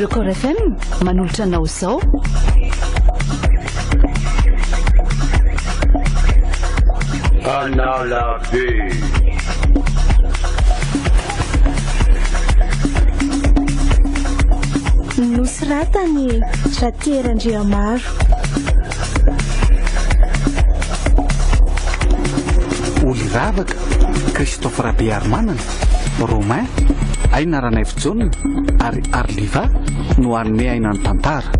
Record FM manolotra anao izao. Analabe. Nosy-ratany Raterandriamaro. Oly ravaka Christophe Rabearmanana Romain aina Ranaivo ary Arliva no anome aina ny tantara.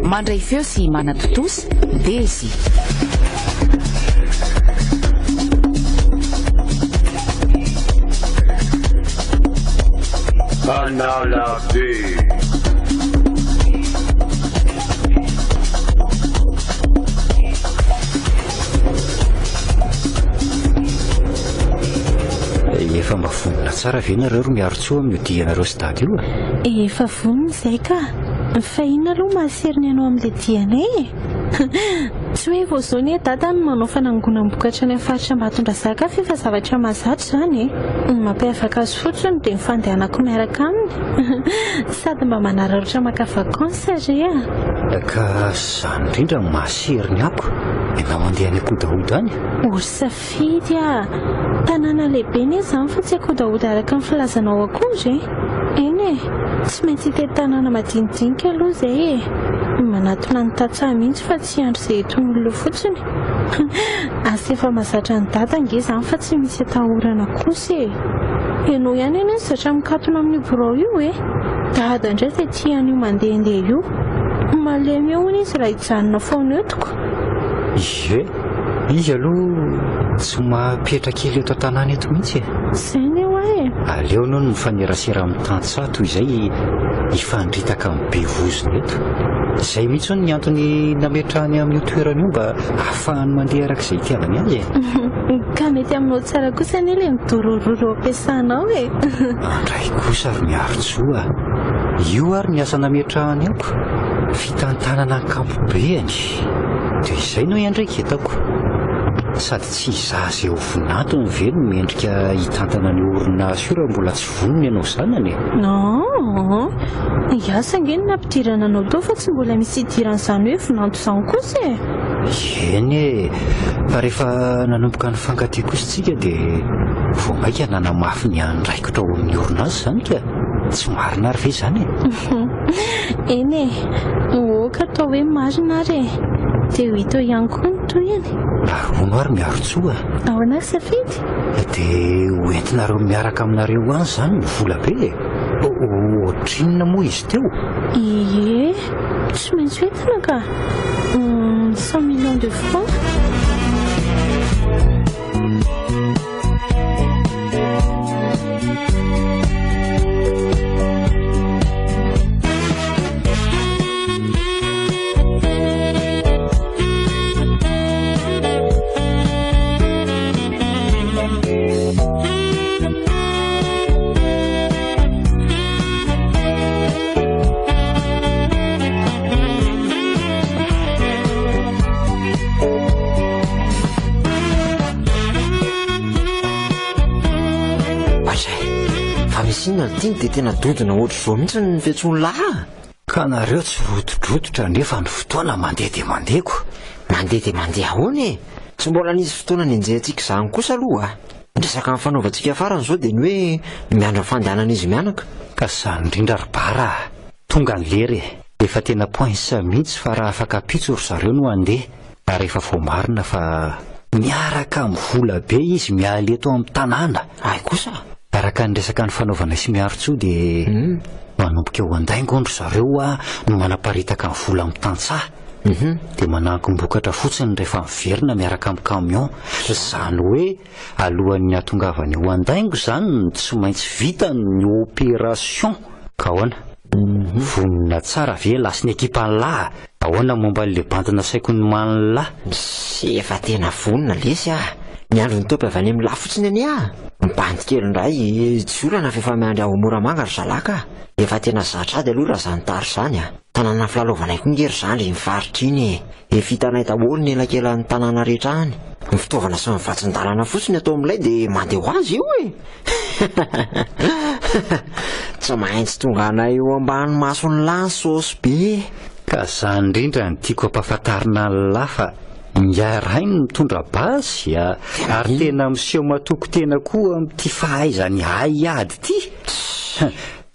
Mandray feo sy manatotosy Dezy. Analabe. Efa mba vonona tsara ve nareo ro miaro tsoa amin'ny dianareo sy dady io a? Efa vonona izay ka. Fa inona aloha mahaseriny ianao amin'ilay dianay? Tsy hoe vao zao ny dada no manao fanangonam-bokatra ny faritra Ambatondrazaka fa zavatra mahazatra izany e. Mampiavaka azy fotsiny dia mifandehanako miaraka aminy. Sady mba manararaotra maka vakansa re a. Ka izany indrindra no mahaseriny ako. Ianao mandeha any Akodaoda any? Ory safidy a. Tanàna lehibe ny izany fa tsy Akodaoda araka ny filazanao akory e. Eny e, tsy maintsy hitety tanàna madinidinika aloha izay e. Manatona ny tatsaha mihitsy fa tsy andro izay eton'olona fotsiny. Asa efa mahazatra ny dada nge izany fa tsy misy atahorana kosa e. Ianao ihany eny zatra mikatona amin'ny birao io e. Dada indray dia tian'io mandehandeha io. Malemy eo izy raha hijanona foana etiko. Ie, izy aloha tsy mahapetra kely eto an-tanàna eto mihitsy e. Izay ny eo e. Aleo no mifanerasera amin'ny tantsaha toy izay hifandritaka amin'ny be vozona eto. Izay mihitsy ny antony nametrahany amin'io toerana io mba ahafahany mandeha arak'izay itiavany azy e. Ka mety aminao tsara kosa ny ilay midorororo ampiasanao e. Andray kosa ary miaro tsoa. Io ary ny asa nametrahany ako. Fitantanana ankapobeany. Dia izay no iandraika etako. Sady tsy izaza eo vonatony ve no mendrika hitantana ny orinasa io raha mbola tsy vonona ianao zanany e. Non, iasa nge ny nampidirana anao tao fa tsy mbola misy hidiran'izany hoe vonanto izany kosa e. Eny e, fa rehefa nanomboka ny fankatia kosa tsika dia vao maika nanamafy ny andraikitra ao amin'ny orinasa izany ka. Tsy marina ary ve izany e. Eny e, oka atao hoe marina ary e. Dia ho hita ihany koa ny toyany. Arono ary miaro tsoa. Ahoana safidy? Dia hoentinareo miaraka aminareo any izany ny vola be e. Ohatrinona moa izy teo? Ie, tsy maintsy hoentina ka. 100 millions de francs. Inona ny tiany dia tena dodona ohatr' izao mihitsy ny fiantsony lahy. Ka nareo tsy rodrodrodotra nefa ny fotoana mandeha dia mandehako. Mandeha dia mandeha ahoana e. Tsy mbola nisy fotoana ny anjehantsika izany kosa aloha. Resaka ny fanaovantsika farany izao dia ny hoe miandra fandehanana izy mianaka. Ka izany indrindra ry bara. Tonga ny lery. Efa tena poinsa mihitsy fa raha afaka pitso ry zareo no handeha. Ary efa vao marina fa miaraka amin'ny vola be izy mialy eto amin'ny tanàna. Ay kosa. Araka ny resaka ny fanaovana sy miaro tsoa dia manomboka eo andaingo ndry zareo no manaparitaka ny vola amin'ny tantsaha. Dia manankom-bokatra fotsiny rehefa miverina miaraka amin'ny camion. Izany hoe alohan'ny hatongavany eo andaingo izany tsy maintsy vita ny opération. Ka ahoana? Vonona tsara ve lasy ny ekipan'ny lahy? Ahoana momba an'ilay bantina saiko ny man'ny lahy? Sy efa tena vonona lesy ah. Ny andro ny topy avy any amin'ny lahy fotsiny any ah. Mibandy kely indray tsy olana fa efa miandry ao Moramanga ry zalaka. Efa tena zatra ady aloha raha izany tary izany ah. Tanàna filalaovanay koa ngery izany ilay mivaritra iny e. Efa hitanay daholo ny elakelan'ny tanàna rehetra any. ny fitaovana sy nyvatsin-dalana fotsiny atao amin'ilay dia mandeha ho azy io e tsy maintsy tonga anay eo ambany masony lansosy be ka za indrindra ny tiako ampahafantarina an'lahy fa ingarainy mitondra basy ary tena miseho matoko tena koa amin'ity fahaizany hay ady ity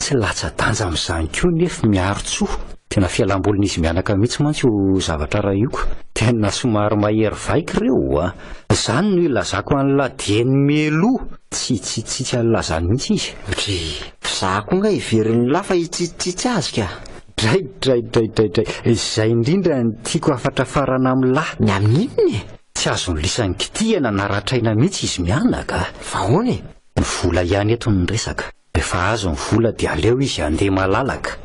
tsy latsa-danja amin'izany koa nefa miaro tsoa tena fialam-bolon'izy mianaka mihitsy mantsy ho zavatra raha ioko tena somary mahery vaika ireo zany no ilazako an'la dieny meloa tsy alazany mihitsy izy za koa nga iverin'ny lafa hitsitsitsy azy ka dray izay indrindra ny tiako afatra farana amin'lahy ny amin'inony tsy azony lisan'ny kitihana naratraina mihitsy izy mianaka vahoany ny vola ihany eto ny resaka rehefa azo ny vola dia aleo izy andeha malalaka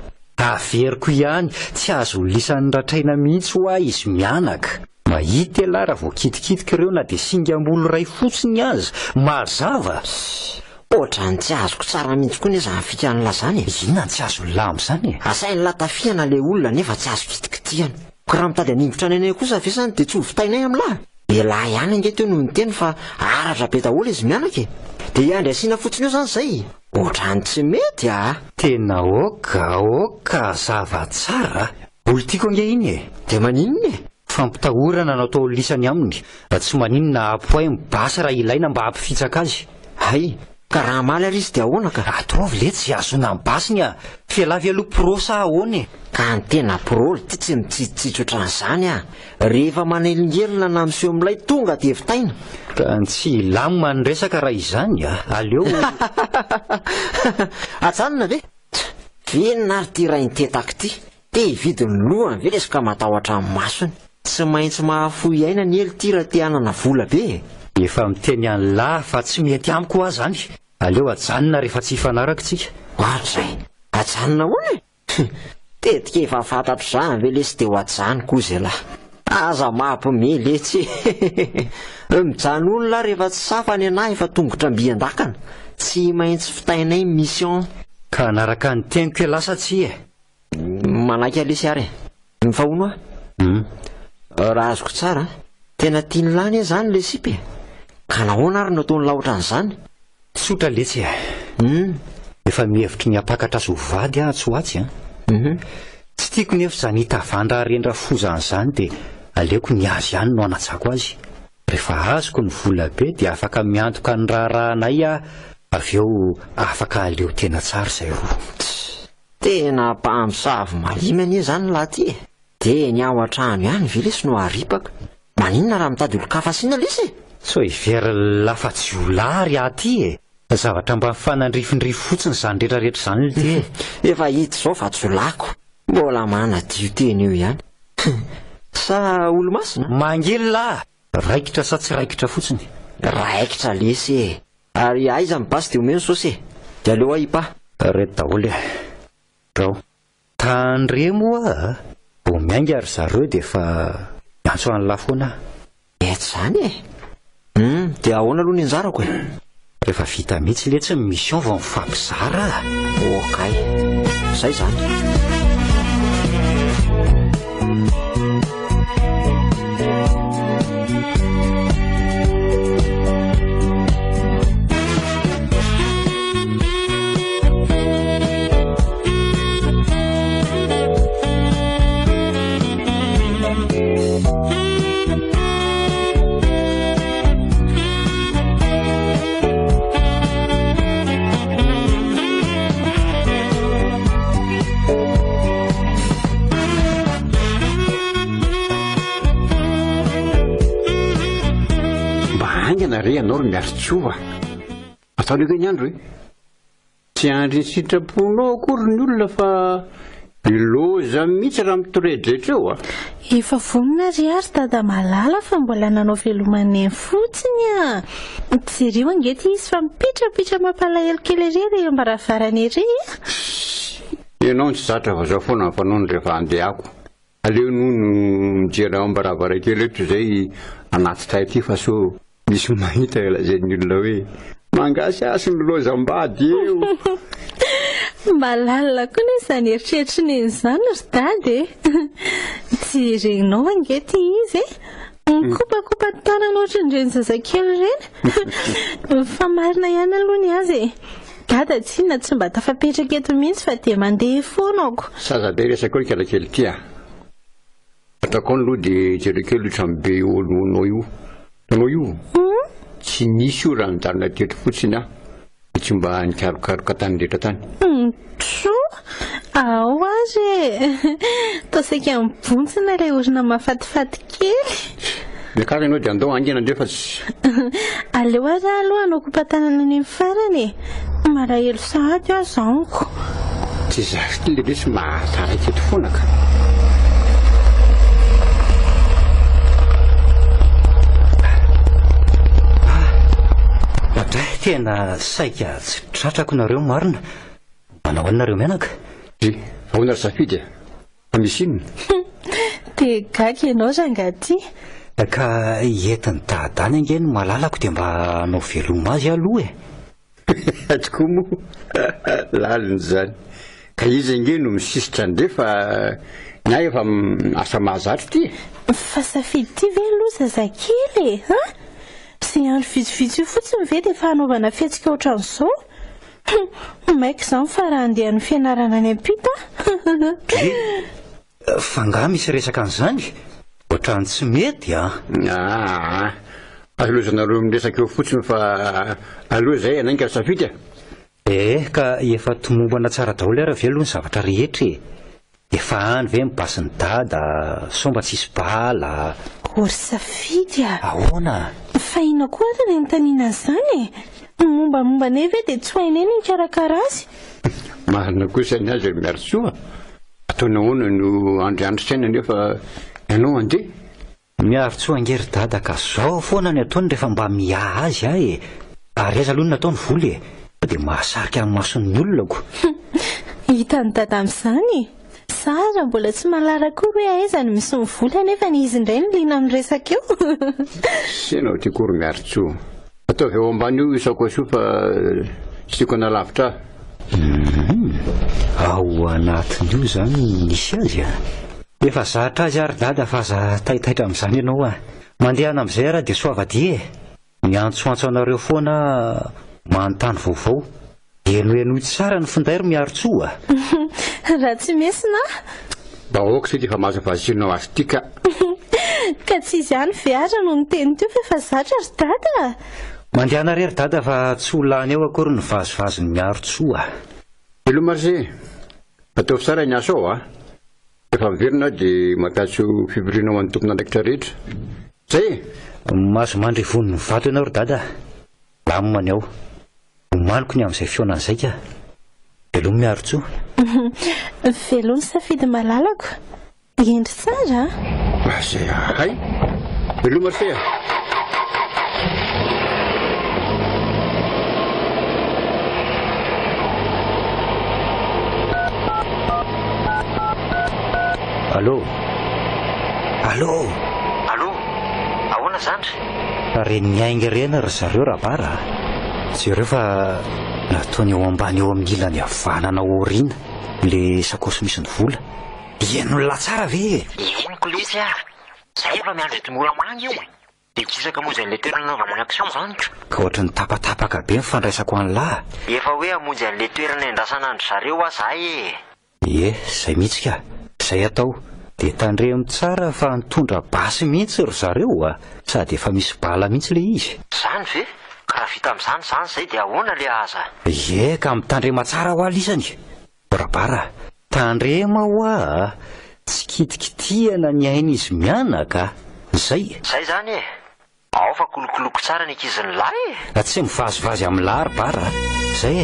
averiko ihany tsy azo lisan'ny ratraina mihitsy ho ahy izy mianaka mahita elahy raha vao kitikitika ireo na dia singam-bolo ray fotsiny azy mazava ohatrany tsy azoko tsara mihitsy koa nefa zany fikan'la zany inona ny tsy azo lamy zany asainy latafiana le olona nefa tsy azo kitikitihana ko raha mitady hanimbotra ny anay kosa vesany dia tsy ho vitainay amin'lahy elahy ihany ange noho ny teny fa aratra be daholo izy mianaka dia iandry asiana fotsiny eo zany zay ohatrany tsy mety tena oka zava tsara olo tiako ange iny dia maninony fampitahorana no atao lisany aminy tsy maninona apoay mibasy raha ilaina mba hampifitsaka azy hay ka raha maly ary izy dia ahoana ka ataovy le tsy azona mibasiny fialavy aloha pro sa ahoany ka ny tena pro ty tsy mitsitsitsitsy ohatran'izany rehefa manelingelina na miseho amin'ilay tonga dia vitaina ka tsy lamima ny resaka raha izany aleo atsanona ve venona ary ty raha nitetaka ity te hividiny lohany ve lesaka matahotra amin'ny masony tsy maintsy mahafoy aina ny ely ty raha te hanana vola be efa miteny an'lahy fa tsy mety amiko aho zany aleo ajanona rehefa tsy hifanaraka tsika ohatray ajanona hoany tetika efa fantatro zany ve lesy dia ho ajanoko izy lahy aza mampimely mijano olona rehefa tsy safany anahy efa tongotra mbian-dakana tsy maintsy fitainay mission ka anaraka ny teniko lasa tsy manaiky alesy ary ny fahono raha azoko tsara tena tiany lany zany le sipy ka nahoana ary nataony laotra an'izany tsotra letsy efa mihevitry ny apakatra azy hovady tsy ho atsy tsy tiako nefa zany hitavandra rendra fozan'izany dia aleoko ny azy ihany no anatsako azy rehefa azoko ny vola be dia afaka miantoka ny raharahanay avy eo afaka aleo tena tsara izay roa tena mpamosavy malimy anie zany laha ty dia ny ao an-trano ihany ve lesy no aripaka maninona raha mitady olo-kafasiana lesy so ivery lafa tsy olary aty zavatra mba mifanandrifindrifo fotsiny zany rehetrarehetra zany l ty efa hita zao fa tsy olako mbola manadio teny eo ihany sa olo-masina mangely raikitra sa tsy raikitra fotsiny raikitra lesy ary aiza mibasy dia omeno sosy dia aleo ahipa reto daholo rao tandre moa vo miainga ary zareo dia efa miantso an'la foana ety zany dia ahoana aloha ny anjarako rehefa vita mihitsy le tsy mission vao mifampizara okay zay zany re anao ry miaritsoa ataoneko ny andro tsy andry ny sitraponao akory ny olona fa iloza mihitsy raha mitoredretra eo efa vonina ry ary dada malala fa mbola nanao velomany fotsiny tsy rio angety izy fa mipitrapitra mampalahelo kely ery mba raha varany ery ianao ny tsy zatra fa zao foana nyfanao ny rehefa andehako aleo noho no mijerao mbaravarakely eto zay anaty tay aty fa so misy mahita elazany olona hoe mangasy asy ny lozam-bady eo malalina koa ny izany eritreritry ny izany ry dady tsy renao angety izy Kopakopa tanana ohatranyireny zazakely ireny fa marina ihany aloha ny azy dada tsy inona tsy mba tafapetraka eto mihitsy fa dia mandeha foana ako saza-be resaka eo kelakely ty a ataoko any aloha dia jerekely ohatran'be olonao io tanao io tsy nisy io raha nidarina teto fotsiny a tsy mba nikarokaroka tany rehetra tany tro ao azy tasaika mibontsina ilay orina mahafatifaty kely miakara ianao dia andao angena ndrefa tsy aleo azy aloha anao kompatanana any farany malahelo sahady aho zaniko tsy zasy le resy mahatara teto foana ka Madray tena saika tsy tratrako nareo marina manao anareo menaka ahoana ry safidy fa misy inona dia gaga ianao rangaty ka entiny dadany ange no malalako dia mba anao veloma azy aloha tokoa moa laliny zany ka izy ange no misisitra ndrefa ny ahy efa asa mahazatry ty fa safidy ty ve aloha zazakely izay andro vitsivitsy io fotsiny ve dia fa hanaovana fihetsika ohatran'izao maika izany fa raha andeha ny fianarana any ampita fa ngah misy resaka an'izany ohatrany tsy mety alozanareo miresaka eo fotsiny fa aloha zay anainga ry safidy ka efa tomombana tsara daholo ara ve aloha ny zavatra rehetra efa any ve mibasy ny dada somba tsisy bala ory safidy ahoana fa ina koa azy ny taniana izany mombamomba ne ve dia tsy hainay ny karakara azy marina kosa ny azy ry miarotsoa ataona hoana no andriandrisaina nefa ianao andeha miarotsoa angery dada ka zao foana ny ataony rehefa mba miaha azy ary aza aloha ny nataony voly dia mahasarika amin'ny mason'ny olonako hitany dada amin'izany sara mbola tsy malara koa hoe aiza ny misy mivoly anefa ny izy indray ny lina amin'ny resaka eo senao ty kory miarotsoa ataovy eo ambany io isako aso fa tsy tiako analavitra ao anatin'io zany nisy azy efa zatra azy ary dada fa aza taitaitra amin'izany ianao mandehana amin'izay raha dia soavady miantsoantso anareo foana manontany vaovao enoenoy tsara ny findairy miarotsoa raha tsy mesina mba aoka sy ty fa mahazavazinao azy ty ka tsy izy ihany viara no ny teny teo fa efa zatra ry dada mandehana rery dada fa tsy olany eo akory ny vazovazony miarotsoa elo marse atao tsara ny asa ao efa miverina dia mampiatso fivoriana ho an'ny tompona andraikitra rehetra zay mahazo mandry vonony vato ianao ry dada lamomany ao omaniko ny amin'izay fionan'izay ka velomy miarotsoa velony safidy malalako endry tsara zay hay velo marse Allô ahoana zandry reny miainga rena ry zareo raha bara zareo fa nataony eo ambany eo amin'ny ilany havanana oriana le sakosy misy ny vola ien'olona tsara ve eniko lesy zay efa miandro etomolamangy io dia kisaka monjy an'ilay toerana nanaovana action zany ka ohatra ny tapatapaka be mifandraisako an'lahy efa hoe hamonjy an'ilay toerana andrasana andro zareo zahay zay mihitsy ka zay atao dia tandremo tsara fa nitondra basy mihitsy ry zareo sady efa misy bala mihitsy le izy zany ve ka raha vita amin'izany zany zay dia ahoana le aza ka mitandrema tsara ho alisany borabara tandrema ho tsy kitikitihana ny aina izy mianaka zay zany ao fa kolokoloko tsara ny ankizin'ny lahy tsy mivazovazy amin'ny lahy ry bara zay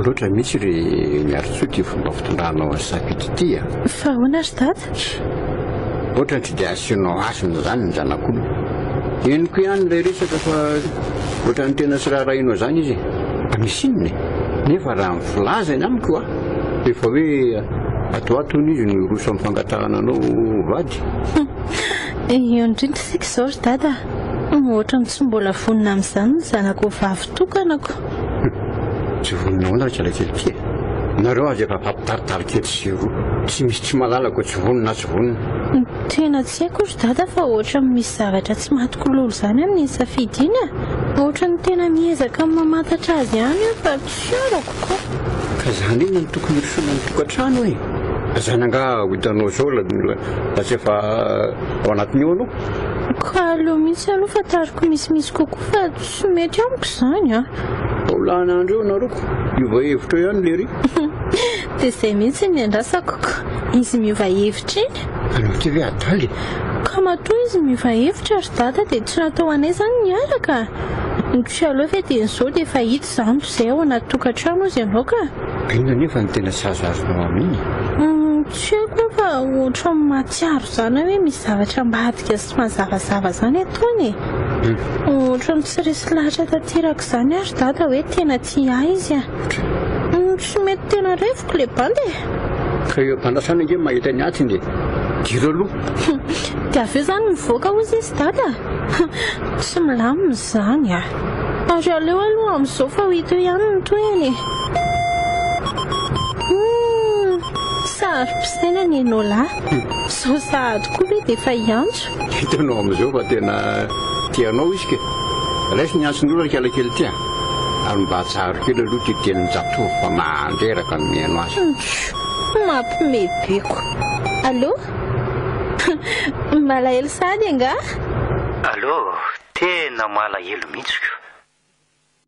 loatra mihitsy ry miarotsoa ty fomba fitondranao sapity ty a fa hoana ry dada ohatra ny tsy dia asianao asina zany ny zanak'olo eniko ihany ilay resaka fa ohatra ny tena sirarainao zany izy misy inony nefa raha mifilazany amiko a efa hoe atoatony izy no roso amin'ny fangatahana anao vady eo indrindra sika izao ry dada ohatra ny tsy mbola vonina amin'izany ny zanako vavy tokanako tsy voninao na kelankely ty nareo azy efa fampitaritalikety sy roa tsy misy tsy malalako tsy vonina tsy vonina tena tsy haiko ry dada fa ohatra misy zavatra tsy mahatokololo zany amin'ny safidiana ohatra ny tena miezaka amin'ny mamantatra azy ihany fa tsy arako koa ka zany inona ny tokony hirosona ny tokantrano e zany anga ho hitanao zao lasa efa ao anatiny eo anao ka aleo mihitsy aloha fa tariko misimisy kokoa fa tsy mety amiko zany a aolanandro eo naroko miova hevitra ihany lery dia izay mihitsy ny andrasako izy miova hevitra iny anao ty ve adaly ka matoa izy miova hevitra ry dada dia tsy natao anay zany niaraka tsy aloha ve dia n'izao dia efa hita zany izay ao anaty tokantrano izy ianao ka inona nefa ny tena sy azazonao amin'iny tsy haiko fa ohatra matsiaro zany hoe misy zavatra mbadika sy mazavazava zany ataony ohatra ny tsy resy lahatra tanteraka zany ary dada hoe tena ty ahy izy a tsy mety tena revoko le bandy ka eo ampandrasana nge mahita ny atiny diro aloha dia avy eo zany mivoaka ozy izy dada tsy milamina zany a ary aleo aloha amin'izao fa ho hita eo ihany ny toyany sary mpisaina ny enao lahy zao sahady koa ve dia efa hiantso hitanao amin'izao fa tena tianao izy ke raisy ny antson'olona kelakely ty a ary mba tsaro kely aloha ty tian'ny jatovo fa mandreraka ny mihaino azy mampimebeko allo malahelo sady anga allo tena malahelo mihitsiko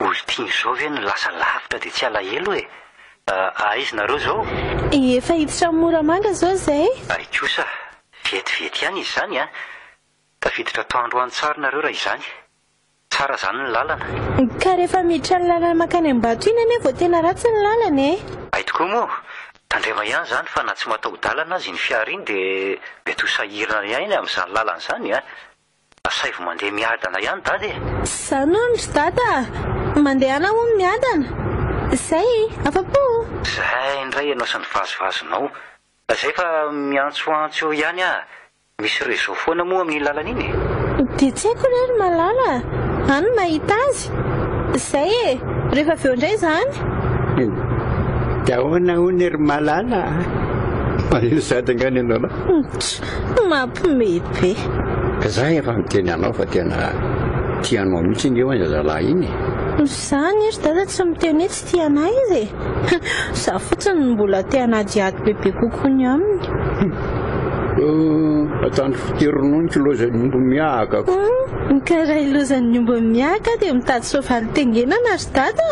olo tiany zao ve no lasa lavitra dia tsy alahelo e aizy nareo zao efa hiditra moramanga zao zay aikosa vetivety ihany izy zany a tafiditra toandro any tsara nareo raha izany tsara zany ny lalana ka rehefa miditra ny lalana makany ambato iny ane vao tena ratsy ny lalana e aitokoa moa tandrema ihany zany fa na tsy matao-dalana azy ny fiara iny dia mety ho sahirana ihany amin'izany lalana zany a asay vo mandeha miadana ihany dady zany ondry dada mandehana ho miadana zay afa-po zay indray ianao sy ny vazovazonao zay fa miantsoantso ihany a misy réseau foana moa amin'ny lalana iny dia tsy haiko rery malala any mahita azy zay e rehefa aveo indray zany dia ahoana hony ry malala malelo sady angany ianao mampimebe ka za efa miteny anao fa tena tianao mihitsy iny eo any zazalahy iny zany izy dada tsy miteny hoe tsy tianay izy e za fotsiny mbola tianadiady bebe kokoa ny aminy atandro fiterononiko lozany ombo miakako ka raha ilozany ombo miaka dia mitady soavaly tengenana ry dada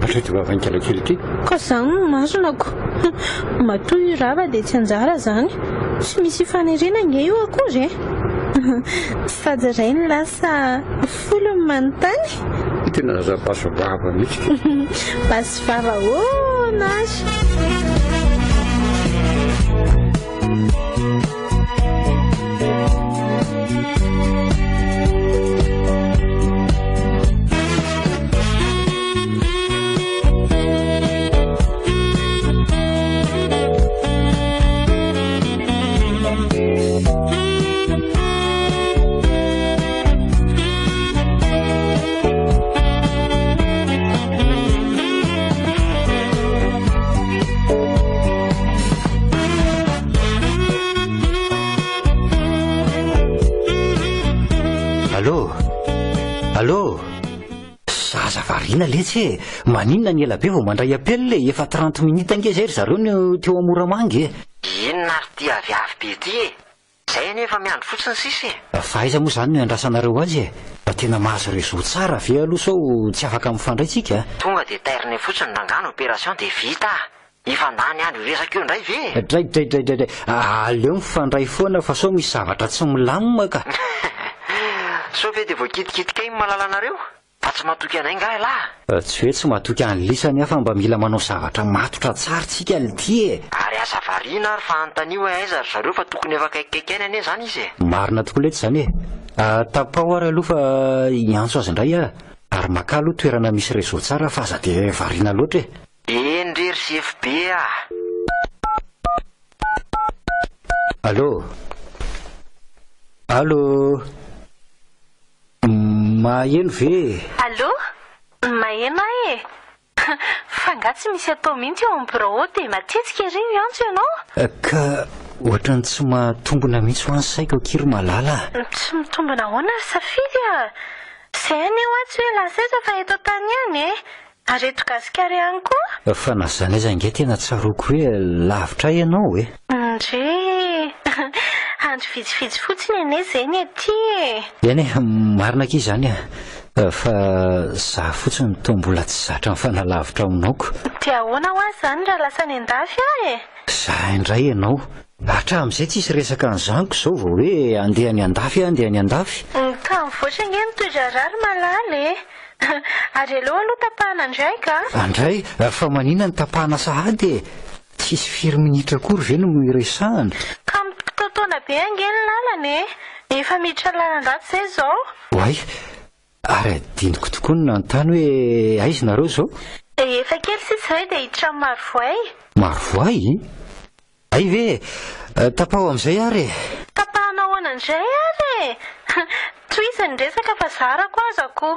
atra ty vavankelakely ty ka zany no masonako matoa irava dia tsy anjara zany tsy misy ifanirina nge io akory e sady ray ny lasa folo ny manontany tena zaza basovava mihitsy basovava nazy allo zaza varina letsy e maninona ny ela be vao mandray apely le efa 30 minita ange zay ry zareo ny teo amoramangy e inona ary ty aviavy be ty e zay nefa miandro fotsiny sisy fa aiza moa zany no andrasanareo azy e fa tena mahazo réseau tsara ave aloha sao tsy afaka mifandraitsika tonga dia tairiny fotsiny nangano opération dia vita ifandany andro resaka eo indray ve draidraidraidray aleo mifandray foana fa sao misy zavatra tsy milamima ka so ve dia voakitikitika iny malala anareo fa tsy matoky anay nga lahy tsy hoe tsy mahatoky anylisany afa mba mila manao zavatra matotra tsara tsika lity ary asa variana ary fa antanio aiza ry zareo fa tokony efa kaikikaikaina ane zany izy marina tokoa lety zany tapao ary aloha fa iantso azy indray ary maka aloha toerana misy réseau tsara fa aza de variana loatra endrery CFB Allô Allô Maheno ve Allô maheno e fa nga tsy misy atao mihitsy eo amin'ny bureau dia matetika ery miantso ianao ka ohatrany tsy matombona mihitsy ho any saiko akiry malala tsy mitombona ahoana ry safidy izay any eo tsy hoe lasesa fa eto tany ihany ary eto gasikara ihany koa fa na zany aiza nge tena tsaroko hoe lavitra ianao ndre andro vitsivitsy fotsiny ane zay ny aty eny marina aky zany fa za fotsiny to mbola tsy zatra mifanalavitra aminaoko dia ahoana ho azy zany raha lasa ny andafy za indray ianao hatramin'izay tsisy resaka an'izaniko zao vao hoe andeha ny andafy andeha ny andafy ka mivoatra nge mitondra rary malala ary aleo aloha tapahana indray ka andray fa manina ny tapahana sahady tsisy firy minitra akory ve no miresahana ka mitotona be angeny lalana efa miditra lalan-dratsy zay zao oay ary adiniko tokoa no nanontany hoe aizy nareo zao efa kely sisy zay dia hiditra amin'ny marovoay marovoay ay ve tapaho amin'izay ary tapahana ahoana indray ary toizany resaka fa zarako azako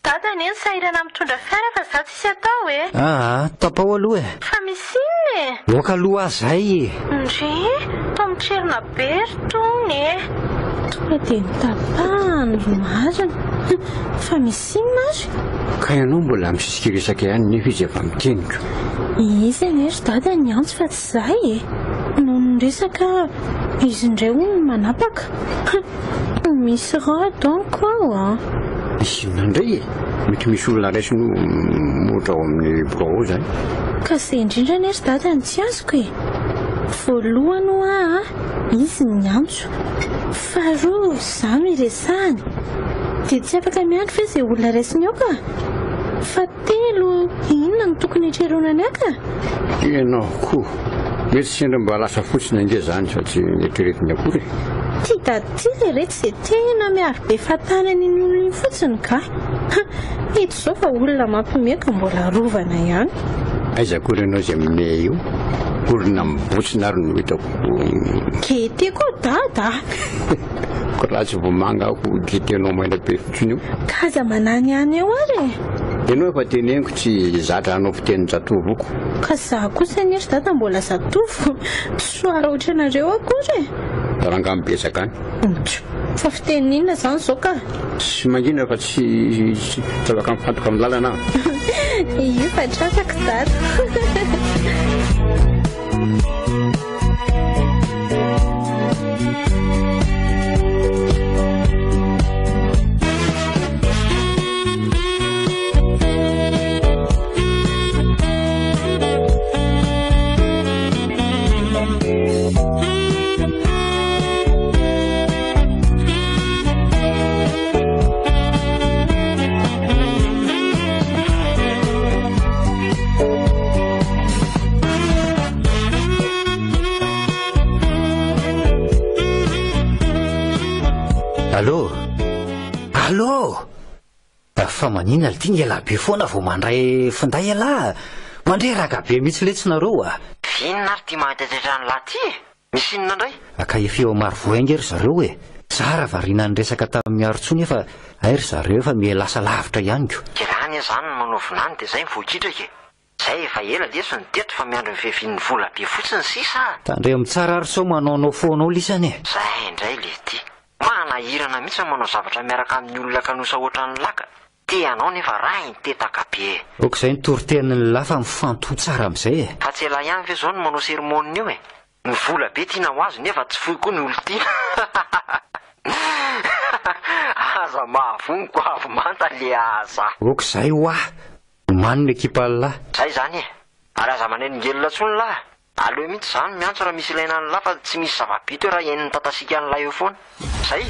dadany eny sahirana mitondra fiara fa za tsisy atao tapaho aloha fa misy iny oka aloha azay ndre tomitrerona be ry tony tonga dia nitapahany ry marina fa misy iny mary ka ianao mbola misisika resaka ihany nefa izy efa mitenika izy ane ry dadany niantso fa tsy zay noho ny resaka izy indray hono manapaka misy raha donc ao misy inona indray mety misy olona raisy no mohatra ao amin'ny bureau zany ka izay indrindra ane ry dadany tsy azoko voalohany hoa izy niantso faharoa za miresahany dia tsy afaka miandro fa izay olona raisiny ao ka fatelo inona no tokony hitreronany aka ianao koa mety sendra mba lasa fotsiny ange zany fa tsy eritreretiny akory tia daty rehetra izay tena miaro be fatanany iny olona iny fotsiny ka eto zao fa olona mampimeka mbola rovana ihany aiza kory ianao izay aminay io olona mibotsina ary no hitako kety koa dada ko raha tsy vomanga ako ketenao maina be fotsiny io ka aza manany any eo ary ianao efa teneniko tsy zatra anao fiteny jatovo oko ka za kosa nery dada mbola zatovo soara ohatra anareo akory raha mibetsaka any fa fiteninina zany zao ka tsy mangina fa tsy afaka mifantoka amin'ny lalana io fa trasako dada Allô fa manina ly ty ny ela be foana vao mandray finday ala mandray raga be mihitsy letsy nareo vinona ary ty mahitatratra ny lahy ty misy inona indray aka efa eo marovoainga ry zareo zara variana ny resaka tamin'ny miarotsony efa ay ry zareo efa mielasa lavitra ihany ko kirany zany no manao vinany dia zay mivoakitraka zay efa ela lesy ny teto fa miandro ny vehivin'ny vola be fotsiny sisa tandre amin'tsara ary sao manaonao foanao lisany zay indray le ty manahirana mihitsy manao zavatra miaraka amin'ny olona kanosa ohatran'ny laka tia anao nefa raha nitetaka be ok'izay nitoriteny lafa mifanto tsara amin'izay fa tsy ela ihany ve zao no manao sermonina io ny vola be tiana ho azy nefa tsy fohy koa ny olo tia aza mahavoniko avy manta le aza ok'izay ho mano ny ekipa lahy zay zany ary aza maneno ngelona tsony lahy aleo mihitsy zany miantso raha misy ilaina ny lahy fa tsy misy zava-bito raha eniny tatasika ny lahy eo foana zay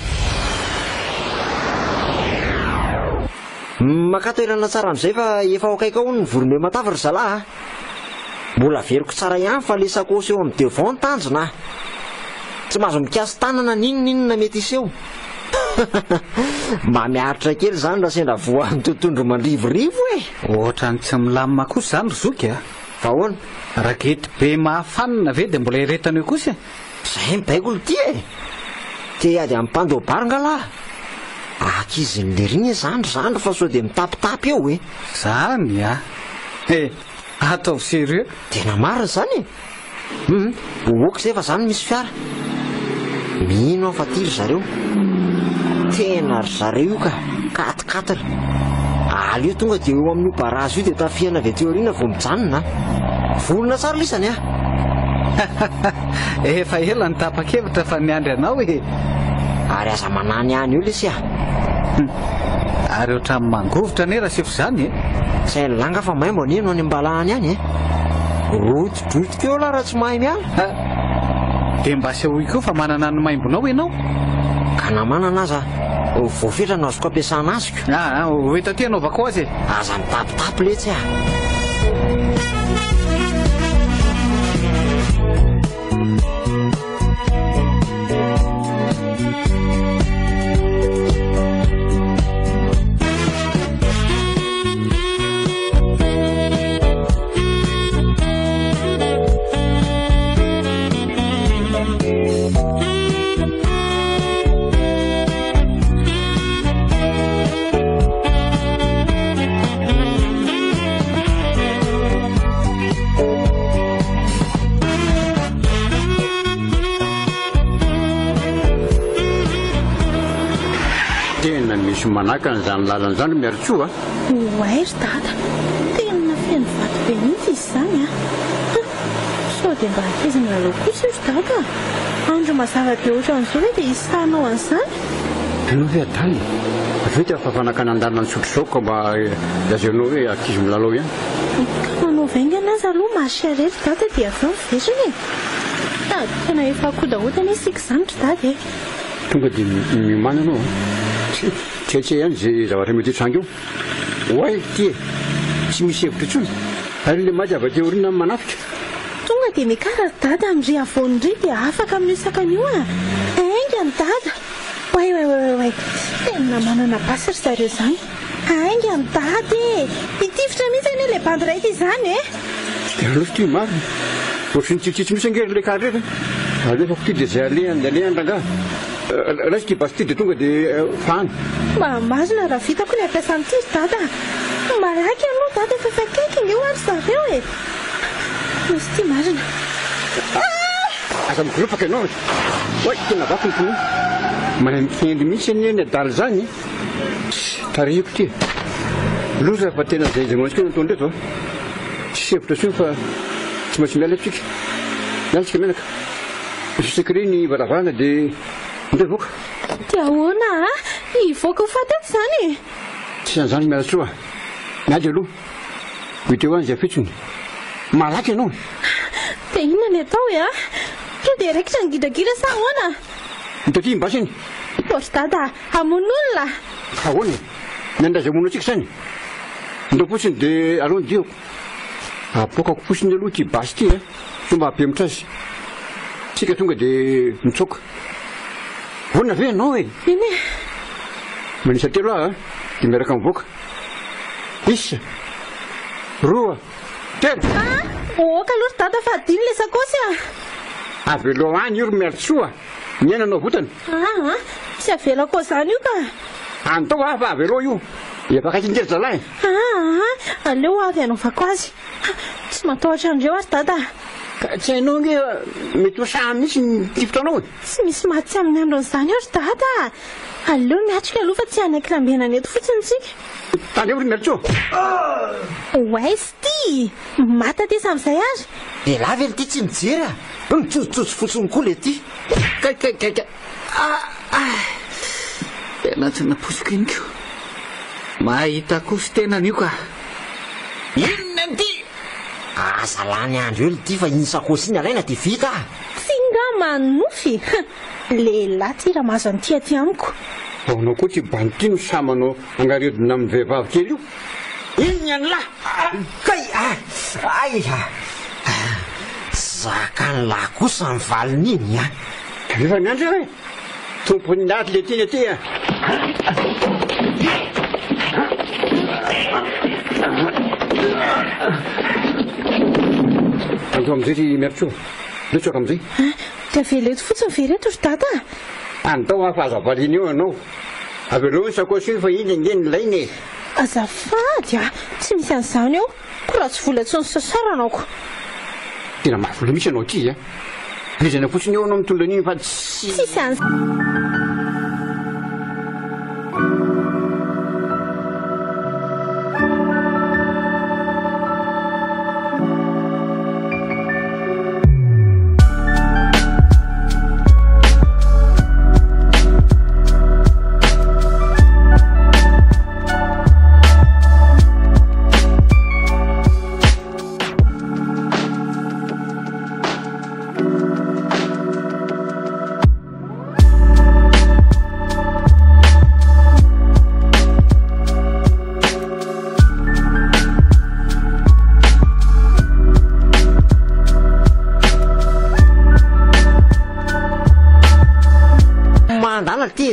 Makatoerana tsara amin'izay fa efa akaika ao ny vorome matava ry zalahy. Mbola veriko tsara ihany fa le sakosy eo amin'ny devant ny tanjona. Tsy mahazo mikasy tanana n'inona mety iseho. Mamiaritra kely zany raha sendra voa ny tontondro mandrivorivo Ohatrany tsy milamina kosa zany ry zoky a. Vahoana Rakety be mahafanina ve dia mbola iretana eo kosa. Zay mibaikolo ty te ady amin'ny pandobary akizin'le riny zandro fa so dia mitapitapy eo Zany a. Ataovy sérieux. Tena marina zany ooko zay fa zany misy fiara. Mino aho fa ty ry zareo. Tena ry zareo io ka katikatira. Alio tonga dia eo amin'ny barazy io dia tafiana avy teo aoriana vao mijanona. Volona tsara lisany Efa ela ny tapa-kevitra fa niandry anao Ary aza manany any eo lesy Ary ohatrany mangovotra ne raha sefo zany Say ny langa fa mahay mbo nino any ambalahany any Rotodrotika eo raha tsy mahay miala Dia mba sy hoy koa fa manana ny maimbonao ianao. Ka namanana aza voafetra no azoko ampiasana azoko. Hoe taty anaovako azy Aza mitapitapy letsy manaka n'izany lalan'izany miarotsoa Oay ry dada, tena feno vato be mihitsy izy zany sao dia mba akaiza ny lalao kosa io ry dada. Andro mazava be ohatran'izao hoe dia isanao an'izany. Ianao hoe adany avy ety afa fanaka nandalina ny sotrozao ka mba lazainao hoe akizy milalao ihany. Ka manao vaingana azy aloha mahasiare ry dada dia avy eo miveriny tena efa akodaotana isika izany ry dada Tonga dia miomana anao Tsy ihany izay zavatra mety hitrango eo. Oay ty tsy misy hevitra intsony ary le mazava teo aoriana manafika. Tonga dia mikara ry dada amin'ny avoany ry dia afaka amin'io sakan'io Ainga ny dada. Way tena manana basy ry zareo zany. Ainga ny dada itifitra mihitsy anie le bandy raika izany Tena loatra ty marina ohatrany tsitsitsy misy angery le kary rehetra alefa ty dia zay alehany rangaha raisy ty basy ty dia tonga dia fany. Mba mazina raha vitako ny ampiasan'ity ry dada. Malaky aloha dada fa fakaiky io ary zareo Misy ty marina. Aza migoropaka ianao Oay tena vaky ny tono manay mikendry mihitsy anie ny adaly zany tarihiko ty loza fa tena zay mantsika natao ndreto tsy hevitra sony fa tsy maintsy miala tsika mialatsika menaka misy secret ny varavahana dia ndray voaka Dia ahoana ivoaka ho faty zany tsy an'izany miala tsoa miady aloha viteo any zay fitsony malaky ianao dia inona ny atao to dia raikitra ny gidragira sa ahoana mitaty mbasy iny ry dada amon'olona ahoana miandraza mono atsika zany ndao fotsiny dia aloha diako apokako fotsiny aloha ty basy ty somba ampemitra azy tsika tonga dia mitsoka voana ve ianao iny manisa telo dia miaraka mivoaka isa roa telo oka aloha ry dada fa adiny le sakosy avy aloha any io ry miarotsoa miainanao votana tsy avelako zany io ka antao fa avy aloha io efa kaiky injery zalahy aleo avy anaovako azy tsy matahotra andreo ary dada ka tsy hainao nge mety hosaha mihitsy nitifitra anao tsy misy maty amin'ny andron'izany eo ry dada aleo miatrika aloha fa tsy hanaiky lambenana eto fotsiny tsika tany eo ry miarotsoa oay sy ty mata ty sam'izay ary dia lavy ely ty tsy mijery mitsotsotsotsy fotsiny koa le ty kaikaikaika tena tsy naposiko iniko mahita kosy tenan'io ka inona nity azalany andro ely ty fa iny sakosy iny alaina dia vita tsy nga manofy lehilahy ty raha mahazo an'ity aty amiko aonao koa tsy bantino samanao angaredina amin'ny vehivavy kely io iny any lahy kay aya zaka ny lahy kosa ny valiny iny a efa ny andro hoe tompony naty le teny aty a andro am'izay ry miaritso letsoka am'izay dia veleto fotsiny vereto ry data antao hafahazavaliana eo anao aveleo ny sakosy io fa iny angeny lainy e azafady a tsy misy an'izany eo ko raha tsy vola tsy ny sasaranaoko tena mahavola misy anao ty a lezana fotsiny eo anao mitondra an'iny fa tsisy an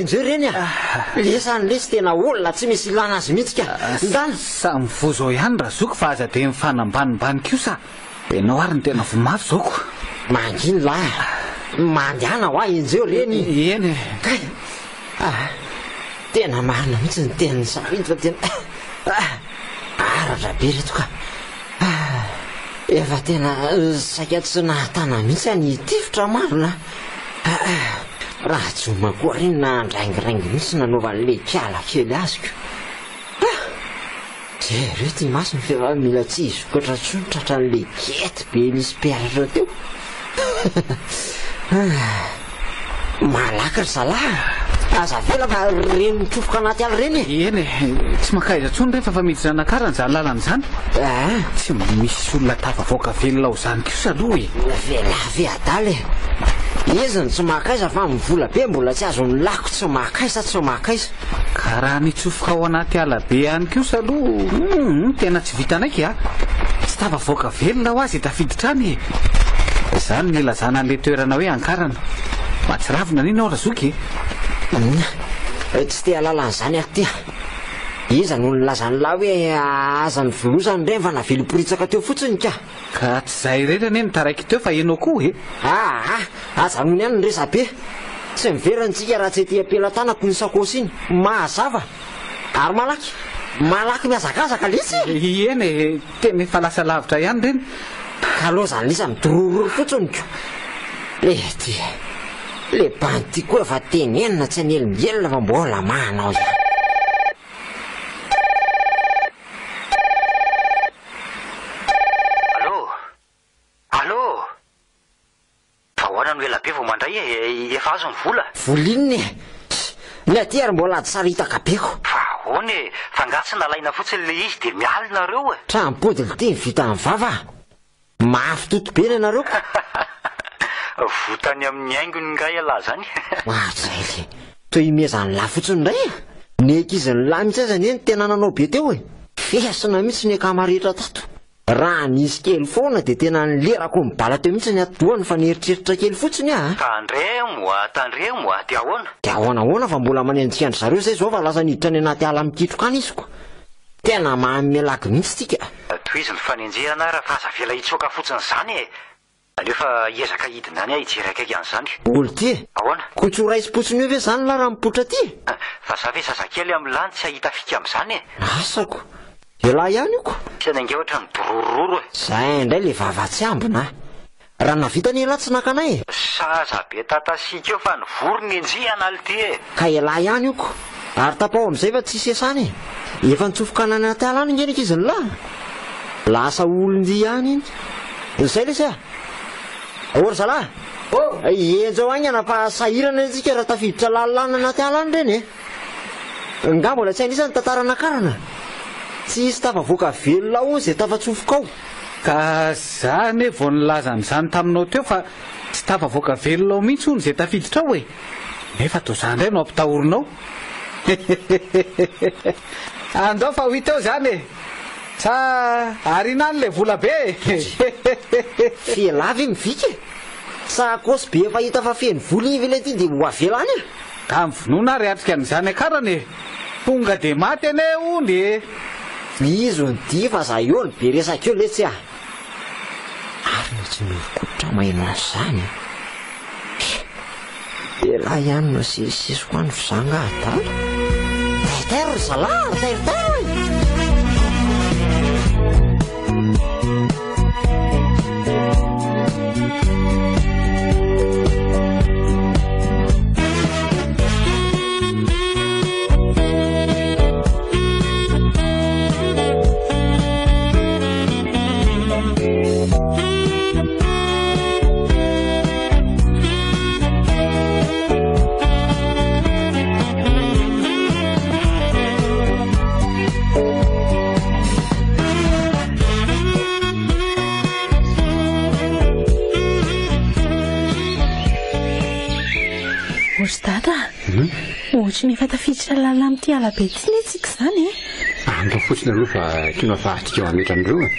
enjeo reny a lesany lesy tena olona tsy misy ilana azy mihitsy ka ndana samy vo zao ihany raha zoko fa aza dia mifanambanimbany kosa enao ary ny tena vo mafy zaoko manginy lahy mandehana ho a enjeo reny eny kay tena marina mihitsy ny tenany sariny fa tena aratra be reto ka efa tena saika tsy nahatana mihitsy any tifotra marona raha joma koa reny na andraingirangy mihitsy nanaovan'le piala kely azoko jereo ty masiny fefa mila tsy izokotra tsony tratra n'le gety be misy piaratra teo malaky ry zalahy aza vela fa reny mitrofoka anaty ala reny e eny tsy makaiza tsony rehefa fa miditra anakarany zany lalan'izany tsy misy olona tafavoaka velona ho zany kosa aloha e velave adaly e iziny tsy makaiza fa mivola be mbola tsy azo nylako tsy makaiza tsy makaiza ka raha nitsofoka ao anaty ala be any kosa aloha tena tsy vitanaiky a tsy tafavoaka velona ho azy tafiditrany e zany nilazana an'le toerana hoe ankarana matsiravina nina ao razoky tsy tea lalan'izany aty iza no nilazany lahy hoe aza ny volozany reny fa naveloporitsaka teo fotsiny ka tsy zay rerany e nitaraiky teo fa enao koa e aza nony any ny resabe tsy miverantsika raha tsy ety ampelantanako ny sakosy iny mahazava ary malaky miazakazaka lesy eny tena efa lasa lavitra ihany reny ka aloha zany lisa midorororo fotsiny ko ty le banty koa efa tenenina tsy anelongelona fa mbola manao efa azo ny vola volininy ny aty ary mbola ady sary hitaka beko fa hony fa ngatsy nalaina fotsiny le izy dia mialinareo e trambodily ty vita amin'ny vava mafy totobeny anareo votany amin'ny aingony ngay ala zany mazay le to imezany lahy fotsiny ndray ny ekiziny lahy mihitsy azany eny tena nanao be teo e fesina mihitsy ny akamarehetra tato raha nisy kely foana dia tena nilerako mibala teo mihitsy ny atoany fa nieritreritra kely fotsiny tandremo dia ahoana dia ahoanahoana fa mbola manenjika andry zareo zay zao fa lasa niditra ny anaty ala mikitroka any izy ko tena mamelagy mihitsy tika toy izy mifanenjehana raha fa aza vela hitsoka fotsiny zany e alefa iezaka hidina any hijery akaiky an'izany olo ty ahoana kotsoraisy-potsiny io ve zany la raha mipotra ty fa za ve zazakely amin'ny lany tsy ahita fika amin'izany e asako elahy ihany io ko tsy anange ohatra ny dorororo e zay indray le vavatsy ambina raha navita ny elahy tsy nakanay e saza be tatasika eo fa nivorony enjihana ali ty e ka elahy ihany io ko ary tapao amin'izay fa tsisy esany e efa nitsofoka ny anaty ala any ngenika izy ny lahy lasa olondy ihany iny zay lesy a ahory zalahy enjao agny anapahasahirana antsika raha tafiditra lalilana anaty ala any reny e nga mbola tsy anisany tantaranakarana tsy isy tafavoaka velona ao zay tafatsofoka ao ka zany e vao nilazan'izany taminao teo fa tsy tafavoaka velona ao mihitsy hony zay tafiditra ao e nefa to zany indray no ampitahorinao andao fa ho ita eo zany e sa arinany le vola be fialavy mivika sa kosy be efa hita fa feny vola ivy le ty de ho avelany a ka mivonona ary atrika an'izany akarany e tonga de maty ane ondy izy ny di fa za eo ny be resakeo le tsy a ary ny tsy novokotra maheno azy zany ela ihany no sisisiko any fizanga atalo taitairo ry zala taitairo ohatra ny efa tafiditra lala amin'ity alabe ty ny tsika izany e andao fotsiny aloha fa tiana fahatika eo ametrandreo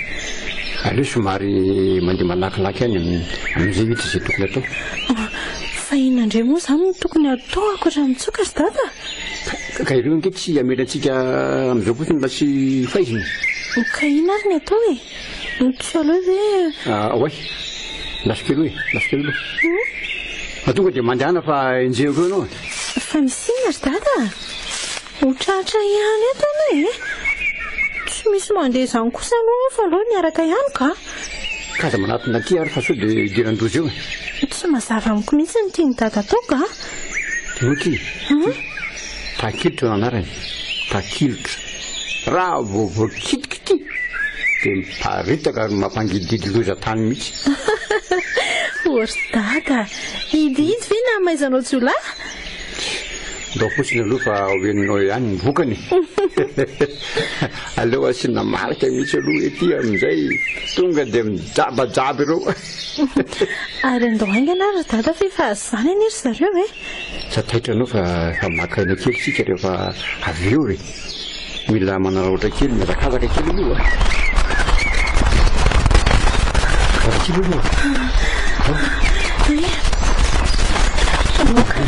aleo somary mandeha malakilaky any amin'izay hita izay tokony atao fa inandray moa izany no tokony atao akoatra mitsoka sy dada ka ireo nke tsy ametratsika amin'izao fotsiny mba tsy faiziny ka ina ary ny atao e tsy aloha ve oay lasikelo e lasikelo aloha matonga dia mandehana fa enjehiko eo anao fa misinna ry dada ho tratra ihany eto ana e tsy misy mandeha izany kosa aloha fa aloha miaraka ihany ka kaza manatona aty ary fa sao dia diran-dozy eo tsy mazava amiko mihitsy ny tiany dada atao ka tino ty takilitra eo anarany takilitra raha vovokitika ty dia miparitaka ary mampangididy loza tany mihitsy ory dada ididy ve na maizanao jola ndao fotsiny aloha fa hoeninao ihany ny vokany aleo asina marika mihitsy aloha ety amin'izay tonga dia mijabajaba ireo ary andao aingana ry dada fa efa zany any ery zareo e sa taitra anao fa makaina kely sika rehefa avy eo re mila manaraotra kely miazakazaka kely aloha kely aloha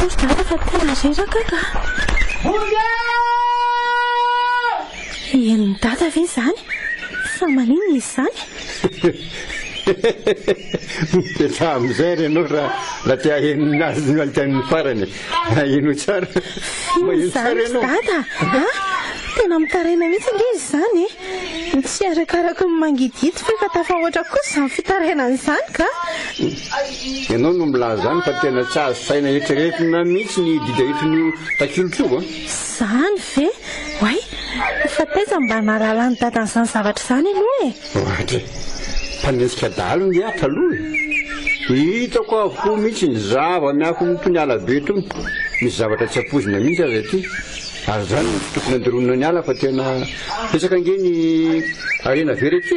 ry dada fa tena reraka ka eny dada ve zany fa manino izy zany mipeta amin'izay renao raha tia heninazy no alitany farany eno tsara maheno tsara ianao dada tena mitaraina mihitsy nge izy zany e tsy arakaraka ny mangidity fa efa tafahoatra kosa izany fitarainan'izany ka ianao no milaza zany fa tena tsy azo saina etrerefina mihitsy ny didahitry no takilotro zany ve oay fa taiza mba nahalala ny dadan'izany zavatra izany aloha e ohatra mpanenjika dalo ny ata aloha hitako avokoa mihitsy ny zava miako tony alabe tony misy zavatra tsy ampozina mihitsy azy aty ary zany tokony andironina ny ala fa tena pesaka ngeny arena verety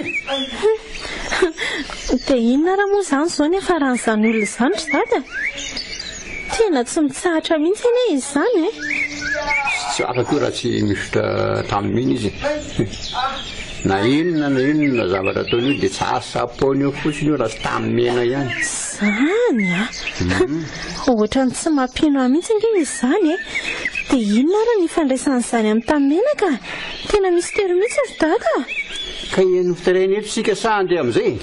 dia inona raha moa izany zao nefa raha n'izany olona izany ry dada tena tsy mitsahatra mihitsy anie izy izany e tsy afaka io raha tsy misotra tamin'iny izy na inona zavatra ataony io dia tsy asapaony eo fotsiny io raha sy tamymena ihany zany a ohatra ny tsy mampino a mihitsy nge izy izany e dia inona raha nifandraisan'izany amin'ny tamimenaka tena misy tero mihitsy ry dada ka eno fitaraina eto sika sa andeha amin'izay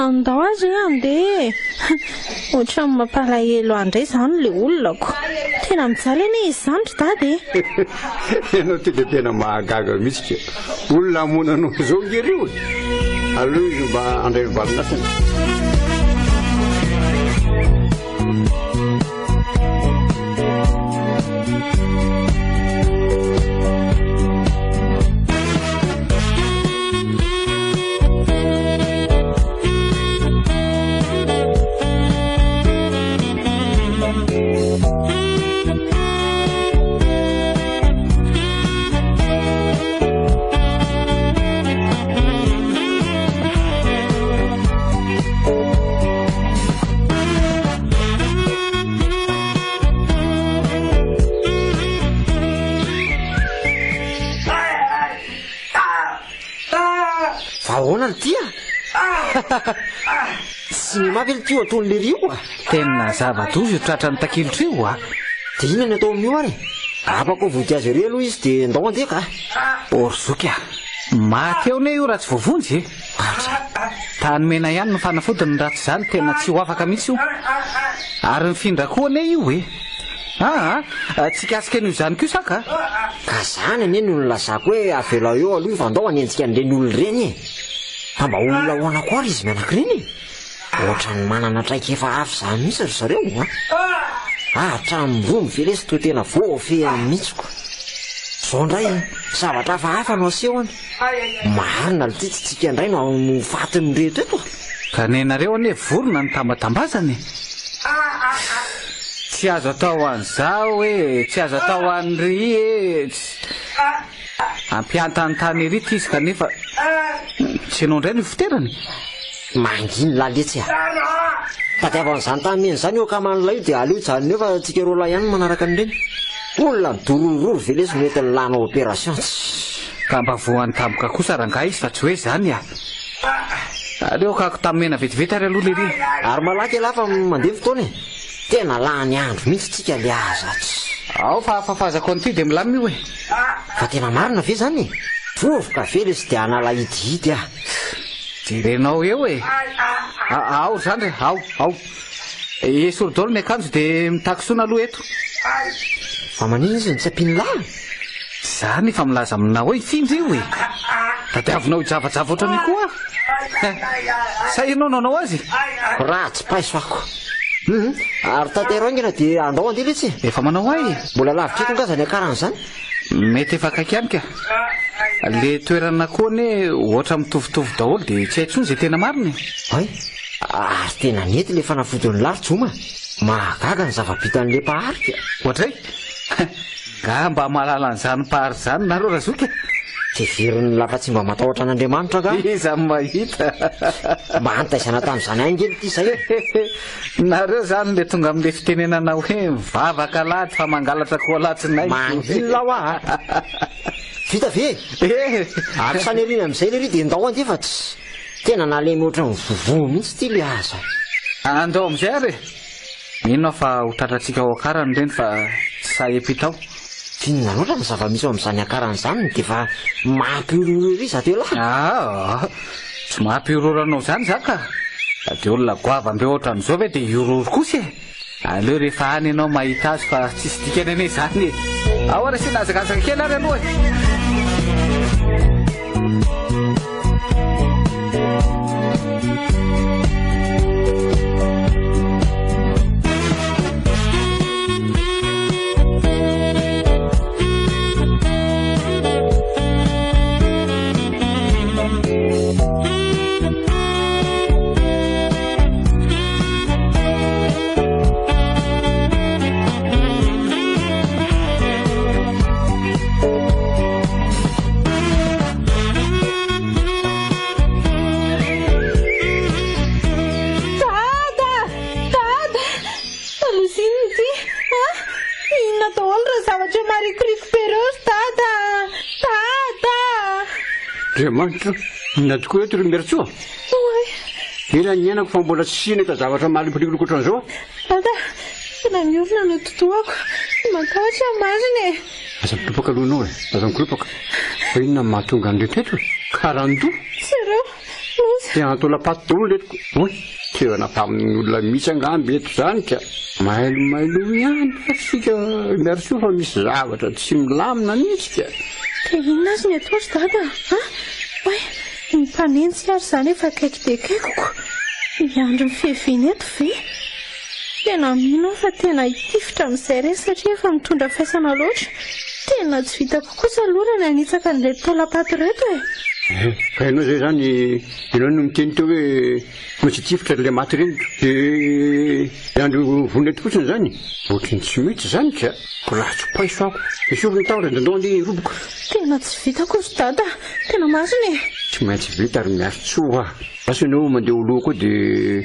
andao azy hoe andeha ohatra ny mampalahelo andray izany le olonako tena mijaly anie izy izany ry dada e ianao ty dia tena mahagaga mihitsy ka olona amonanao zao ngery io aloha izy mba andray mivalinasany vahoana ny tia sy mavely tio ataon'le rio tena zava-dozy io tratrany takilotra io dia inona ny atao amin'io ary apako vody azy ire aloha izy dia ndao andeka orzoky maty eo ne io raha tsy voavonjy tanymena ihany no fanafodiny ny ratsy izany tena tsy ho afaka mihitsy io ary mifindra koa ne io tsy kasika n'io izany koa saka ka zany anie no nylazako hoe avela eo aloha fa ndao anenjika an'ireny olona ireny fa mba olona hoana koa ary izy mianakireny ohatra ny manana traika efa afy zany mihitsy ry zareo hatramin'roa mivelesy toa tena voafehany mihitsiko zao indray zavatra hafahafa no asehony marina lititsitsika indray no fatiny rehetra eto ka nenareo anie vorona ny tambatambazany tsy azo atao an'izao tsy azo atao an'ry ampiantany tany erity izy kanefa tsy anao indray ny fiterany manginy laletsy tadiavan'izany tany meny izany eo ka manolay io dia aleo janony eo fa tsika rola ihany manaraka an'ireny olona midorororo velesy mety ny lana opération ka mba voan'ny tamboka kosa rangahy izy fa tsy hoe zany aleo kako tamena vetivety ary aloha lery ary malaky alafa mandeha fotoana tena lany andro mihitsy tsika le azatsy ao fa afafazako an'ity dia milamina io fa tena marina ve zany vovoka vely izy dia anala hidihidy jerenao eo ao zany ao esorodolo ny akanjo dia mitakisoana aloha eto fa manina izy ny tsy ampiny lahy zany efa milaza aminao hoe ifindry io tadiavinao ijavajava ohatrany koa sainao nanao azy raha tsy paiso ako ary taterangina dia andao andeha letsy efa manao ay mbola lavitra tongazany akaran'izany mety efa kaikyanika le toerana koa ne ohatra mitovitovy daholo dia tsy haintsony izay tena mariny ay ary tena nety le fanafodiny larotsoma mahagaga ny zava-bitan'le paharika ohatray nga mba mahalala n'izany pahary zany nareo raha zoky dia veriny lafa tsy mba matahotra an'Andriamanitra ka iza mahita mba antaizana tamin'izany angely ity zay nareo zany le tonga amin'le fitenenana hoe mivavaka laty fa mangalatra koa latsinay mangilona ho vita ve ary saneriny amin'izay le ry dia ndao andefa tsy tena nalemy ohatra ny vovo mihitsy ty le aza andao amin'izay ary inona fa ho tratratsika ao akarany ireny fa tsy saepitao tinona loatra ny zava-misy ao amin'izany akaran'izany dia fa mampiororo ery za teo lahy tsy mampiororanao zany zaka dia olona goavambe ohatran'izao ve dia iororo kosa aleo rehefa any ianao mahita azy fa tsisy dikany ane zany ao ary sy nazakazaka kely ary aloha Andriamanitra na tokoa eto ry miaratsoa ela ny ainako fa mbola tsy sina ta zavatra malimpolikoloko ohatran'izao dada tena miorina no totoako matahotra mariny aza mitopaka alohanao aza mikopaka fa inona mahatonga an'reto karandoa zareo dia antolapaty daholo letiko oy tevana tamin'ny olona misy angamby eto zany ka mailomailo ihany fatsika miaratsoa fa misy zavatra tsy milamina mihitsy ka dia inona azy ny atosy dada oe mpanentsy ary zany efa kaiky dia kaikoko miandro mifehiveny eto ve tena mino fa tena hitifitra amin'izay reny satria efa mitondra faisana loatra tena tsy vitako kosa aloha na nitsaka n'ilay tolapaty reto ka ianao zay zany ianao no miteny teo hoe no tsy tifitra le maty reny dia andro vonety fotsiny zany ohatrany tsy mety zany ka mbola tsy paiso ako isoviny taona dandao andeha roboka tena tsy vitako izy dada tena masiny tsy maintsy vita ary miarotsoa asa ianao mandeha oloha koa dia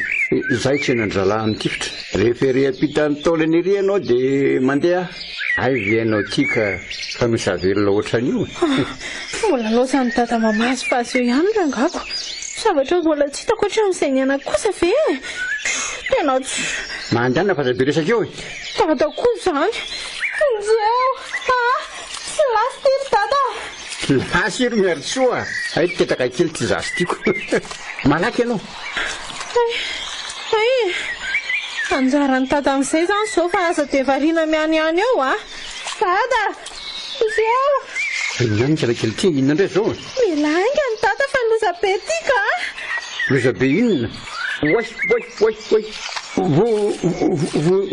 izay tsy enandralahany tifitra rehefa ry ampitany taolany ery ianao dia mandeha ay vienao tia ka misavelona ohatran'io mbola loasany dada mamazy fa azy eo ihany rangako zavatra mbola tsy hitako ohatran'izay ny anako kosa ve tena tsy mandana fa zabe resaka eo dada koa zany injeo tsy lasy tiry dada lasy ry miaritsoa ay tetaka kely ty zasy tiako malaky ianao ay anjarany dada amin'izay zany zao fa aza de variana miany ihany eo dada izeo inany tsara kely ty inona ndray zao milanga ny dada fa loza be tika loza be inona way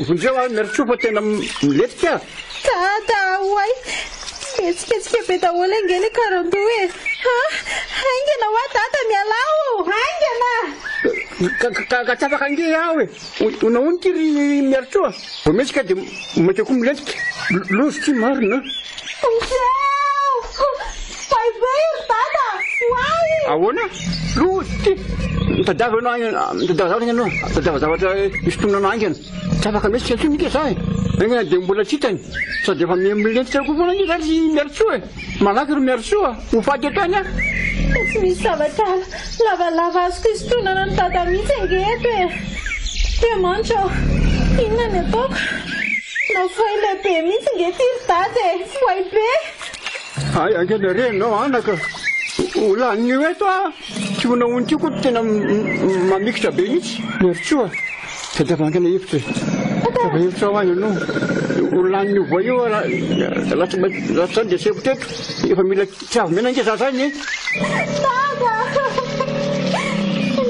vonjeo a miaritsoa fa tena miletika dada way etsiketsika be daholo angely karanto hoe haingana hoa dada mialao haingana ka tsy afaka ange aho unaony ty ry miaritsoa vo metsika de make koa miletika lozy ty marina ahoana lozy ty mitadavazavatra ianao mitadavazavatra misontonanao angana tsy afaka metsika ty mika za engana de mbola tsitany sady efa miletika koa foana izy ry miaritsoa malaky ry miaritsoa ho faty atany a tsy misy zavatra lavalava azoko isontonana ny dada mihitsy angeto de mantra inona ny ataoko na foay lehibe mihitsy nge tiry dada foay be ay angena renao anaka olan'io eto a tsy onaony ty koa tena mamikitra be mihitsy miaritsoa sady efa angena hevitra efa hevitra ho any anao olan'io voa io latsa de sevotreto efa mila tsy avy mena nge za zany dada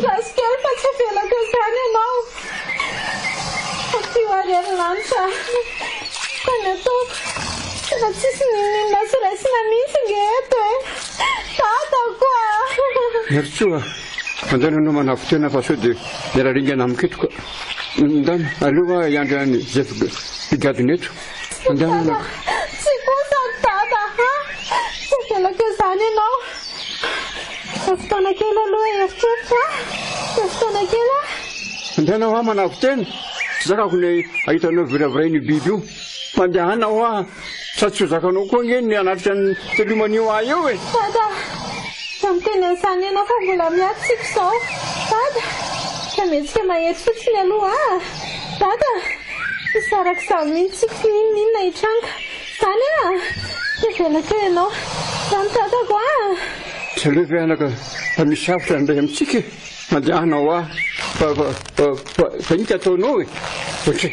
ngasikely fa tsy velako zany ianao ty hoariary lanitra fa ny ataoko fa tsisy ninina siraisina mihitsy nge eto dada koa miaritsoa mandana anao manavotena fa sao de miararingana amiketroka ndana aloha iandrany zay figadineto andana tsy kosa dada tsy velako zany ianao fotoana kely aloha eritreritra fotoana kely andana hoa manavotena tsy zakako ny ahitanao viravirainy biby io mandehanao a sady tsy ho zakanao koa nge ny anatitra ny telomanio a eo dada da miteny an'izany ianao fa mbola miatsiko zao dada ka metsika mahery fotsiny aloha dada isaraka za mihitsiko ninona hitranga zany de velaka ianao zany dadako tsy alefa anaka fa misy savotra ndray amitsika mandehanao a fa iny ty ataonao ohatry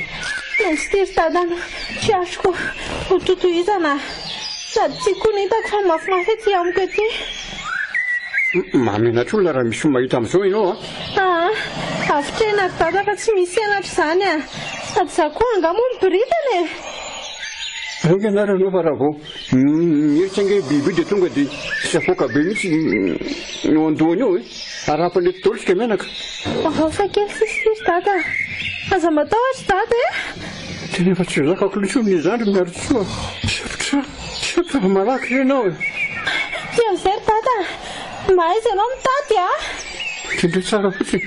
maintsy tiry dadana tsy azoko ho totohizana sady tsy koa nitako fa mafimafy ty amiko aty mamenatra olona raha misy mahita am'izao ianao avitrenary dada fa tsy misy anatra zany sady za koa angamo miboritany aoka anaranao fa raha vao mieritsy ange biby de tonga de safoka be mihitsy no andohany eo arapanety daholo tsika menaka fa kely sisiry dada aza matahotra dada tena efa tsy zakako loatso min'izandry miaritsoa saotra fa malaky renao ty am'izay ry dada mahaizy ianao mitady tendray tsara fotsiny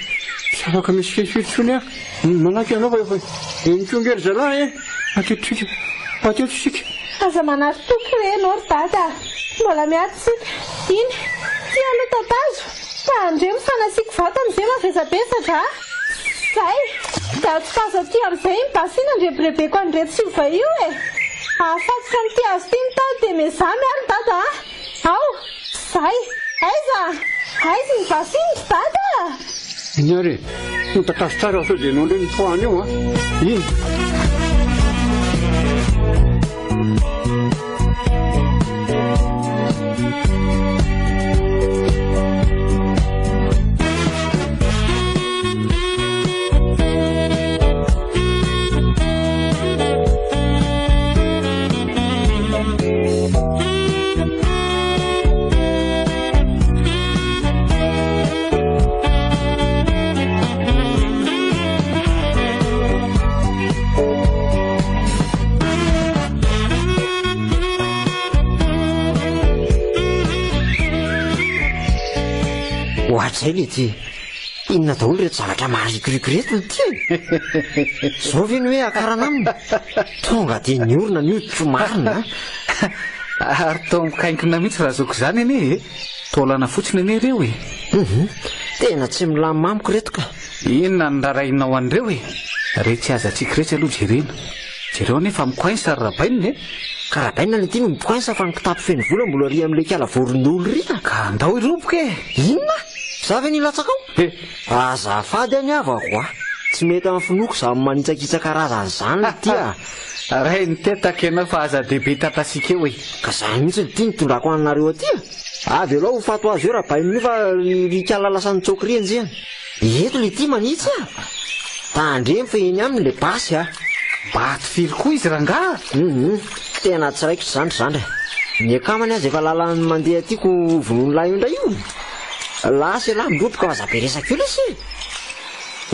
tsy afaka misy kefirytsony malaky ianao fa efa mitrongery zalahy atetrika aza manary toky re anao ry dada mbola miatsika iny ty aloha tatazo fa andre mifanasiko vata am'izay mavezabesaka zay da tsy faza ty am'izay mibasina andrebirebeko andre tsy ova io afatsika n'ity azo ty mitady de mezamy ary dada ao zay aiza mibasiny ry dada iny ary notatazo tsara sao de anao ndray nifoany eo iny ohatry zay le ty inona daholo reto zavatra marikorikoreti ty zao ve ny hoe akarana aminy tonga dia ny orona ny oditro marina ary tao mikaingina mihitsy raha zoko izany anie taolana fotsiny anie ireo e tena tsy milamamiko reto ka inona ny rarahinao an'ireo e re tsy azatsika retsy aloha jerena jereo nefa mikoainsa ry rabainina e ka rabaina ny ty no mikoainsa fa ny kitapo feny vola mbola ry amin'le kala voron'olo rika ka andao iroboka e inona za ve nilatsaka ao azafady any avako tsy mety amin'ny finoko za manitsakitsaka razany zany le tya ray nitetaka ianao fa aza dehibe tatasika eo e ka zany mihitsy ny tia nitondrako anareo atya avy aloha ho fato azy eo rabaininy fa rikala lasany tsokry enjehany eto le ty manitsy tandremy fa eny aminy le basy baty fily koa izy rangaha tena tsy raiko tsy zandry ny akamany azy efa lalany mandeha tiako vononolahy indray io lasy lahy miroboka azabe resaka io lesy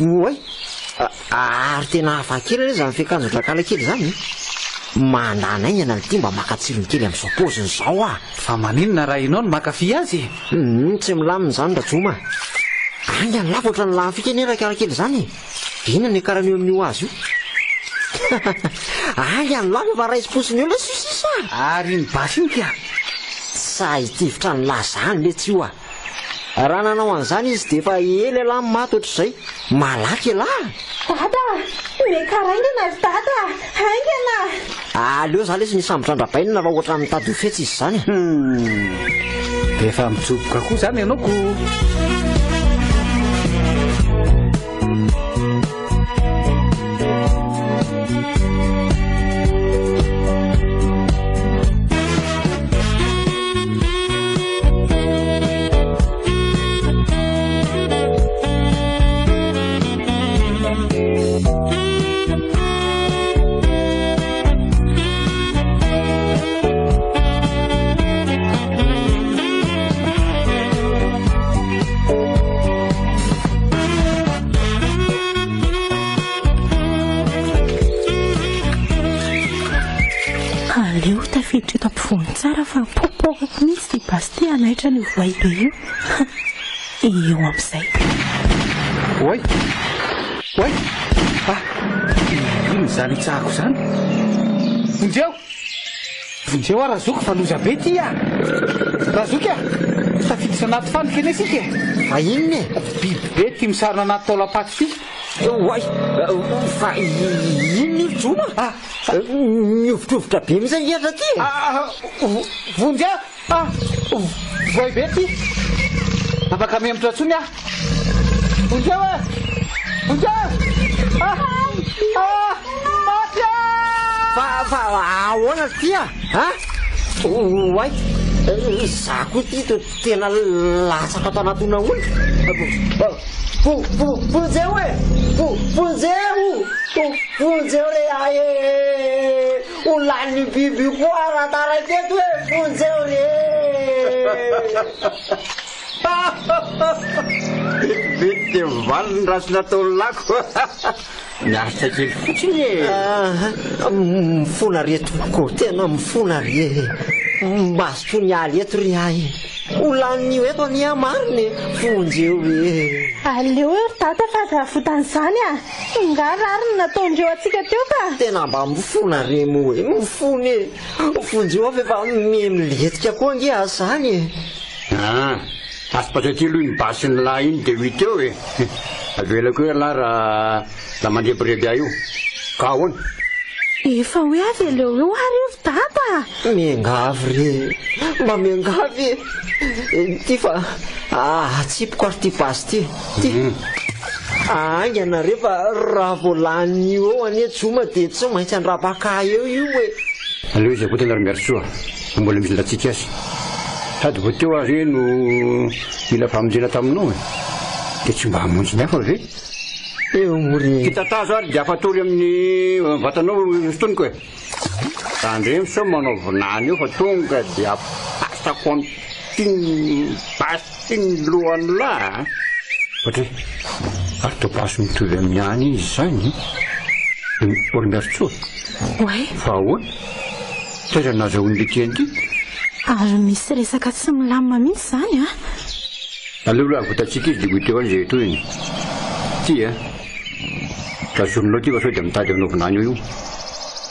oay ary tena hafakely le zany fiakanjodrakala kely zany mandana aingana ty mba makatsirony kely amin'izao poziny zao fa maninona raha inao no makafi azy tsy milaminy zany rajoma anga ny lafo oatra ny lafika eny rakala kely zany ina ny akaran'eo amin'io azy io anga ny lafo fa raisy-posiny eo le sisisa ary ny basy iny kya sa hitivitra ny lazany le tsy io raha nanao an'izany izy dia efa ely alahy maty ohatr'izay malaky alahy dada mekaraingana ry dada aingana aleo za lesy nisambotrandra-bainina fa ohatra mitady ho fetsy izy zany dia efa mijoboka koa zany ianaoko tafiditra eto ampovoany tsara fa popokako mihitsy ty basy ty anaitra ny voaibe io eo amin'izay oay oay ino zany itsahako zany vonjeo razoko fa loza be ty razoky tafiditra anaty fanika eny asika fa inony biby be ty misarona anaty taolapaty ty oay fa inony io joma miovitrovitra be mihitsy ihatra ty vonjeo voay be ty afaka miamotra ntsony vonjeo maty fa ahoana ty oay za koa ty to tena latsaka ato anatona olo vonjeo vonjeo le ho lany biby koa rataraketo hoe vonjeo re vety de valiny raha sy nataony lako miaritra kely fotsiny mifona retoko tena mifona re mbasitro ny aly eto ry ahy ho lan'io eto any mariny vonjeo re aleo eo ry data fa zavotanyizany nga rariny nataondreo atsika teo ka tena mba mifona re mo e mifony vonjeo avy efa miletika koa nge azy zany asipatra ty aloha ny basiny lahy iny dia huit eo avelako hoe lahy raha mandeha brega io ka ahoana efa hoe avy aleo eo ary io data miangavy re mba miangavy ty fa atsipoko ary ty basy ty ty angana rehefa raha voalan'io eo anie joma dia tsy maintsy andrapaka eo io hoe aleo izy koa tena rymiarisoa mbola misy latsika azy sady vo teo azy no mila famonjena taminao dia tsy mba hamonjy ny hafa ve eo mory hitatazo ary dia afatory amin'ny vatanao fotoniko tandremy sao manao vonany eo fa tonga dia apasako am'tiny basiny lohany lahy ohatra ary to basy mitovy amin'ny any izy zany orimiarotsoa oay fa ahoana taiza nazahoany le tiany ty ary misy resaka tsy milamina mihitsy zany aleo aloha votatsika izy de goiteo any zay toyny ty ka zorinao ty fa sao de mitady anaovanany io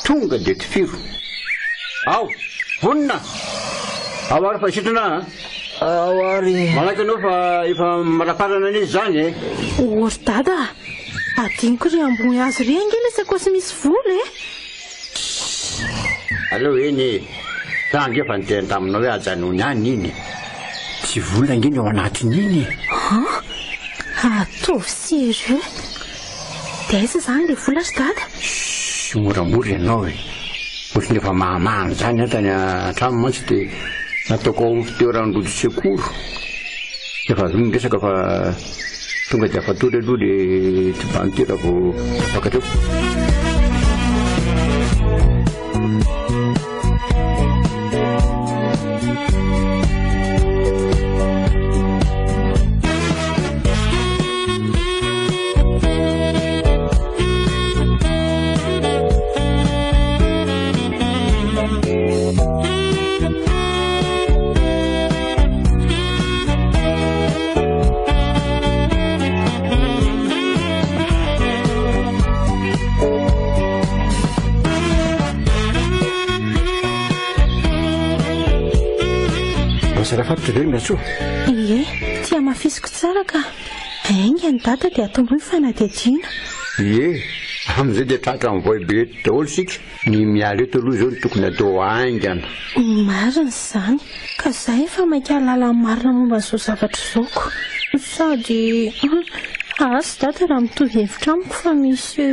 tonga de tifiro ao vonina ao ary fa sitrana ao ary malaky anao fa efa maraparana anizy zany ory dada adiniko ry ambony azy ry angely sakosy misy vola aleo eny tangy efa nitena taminao hoe ajanony any iny tsy vola ngeny ao anatin'iny atovy sérieux de aiza zany le vola ry dada sy moramora ianao ohatrany efa mahamahany zany atany atramo mantsy de nataoko ao amin'ny fitoeran'olo sekoro efa azo miresaka fa tonga de afatory aloha le ty banitera vo bakatreo Rafatry miatso tia mafisiko tsara ka ainga ny dada de atombo ny fanadihadiana am'izay de tratra mivoy be daholo sika ny miala eto aloha zao ny tokony atao aingana marina zany ka zay efa mainka lala marina momba n'izao zavatra zaoko sady asy dada raha mitovy hevitra amiko fa misy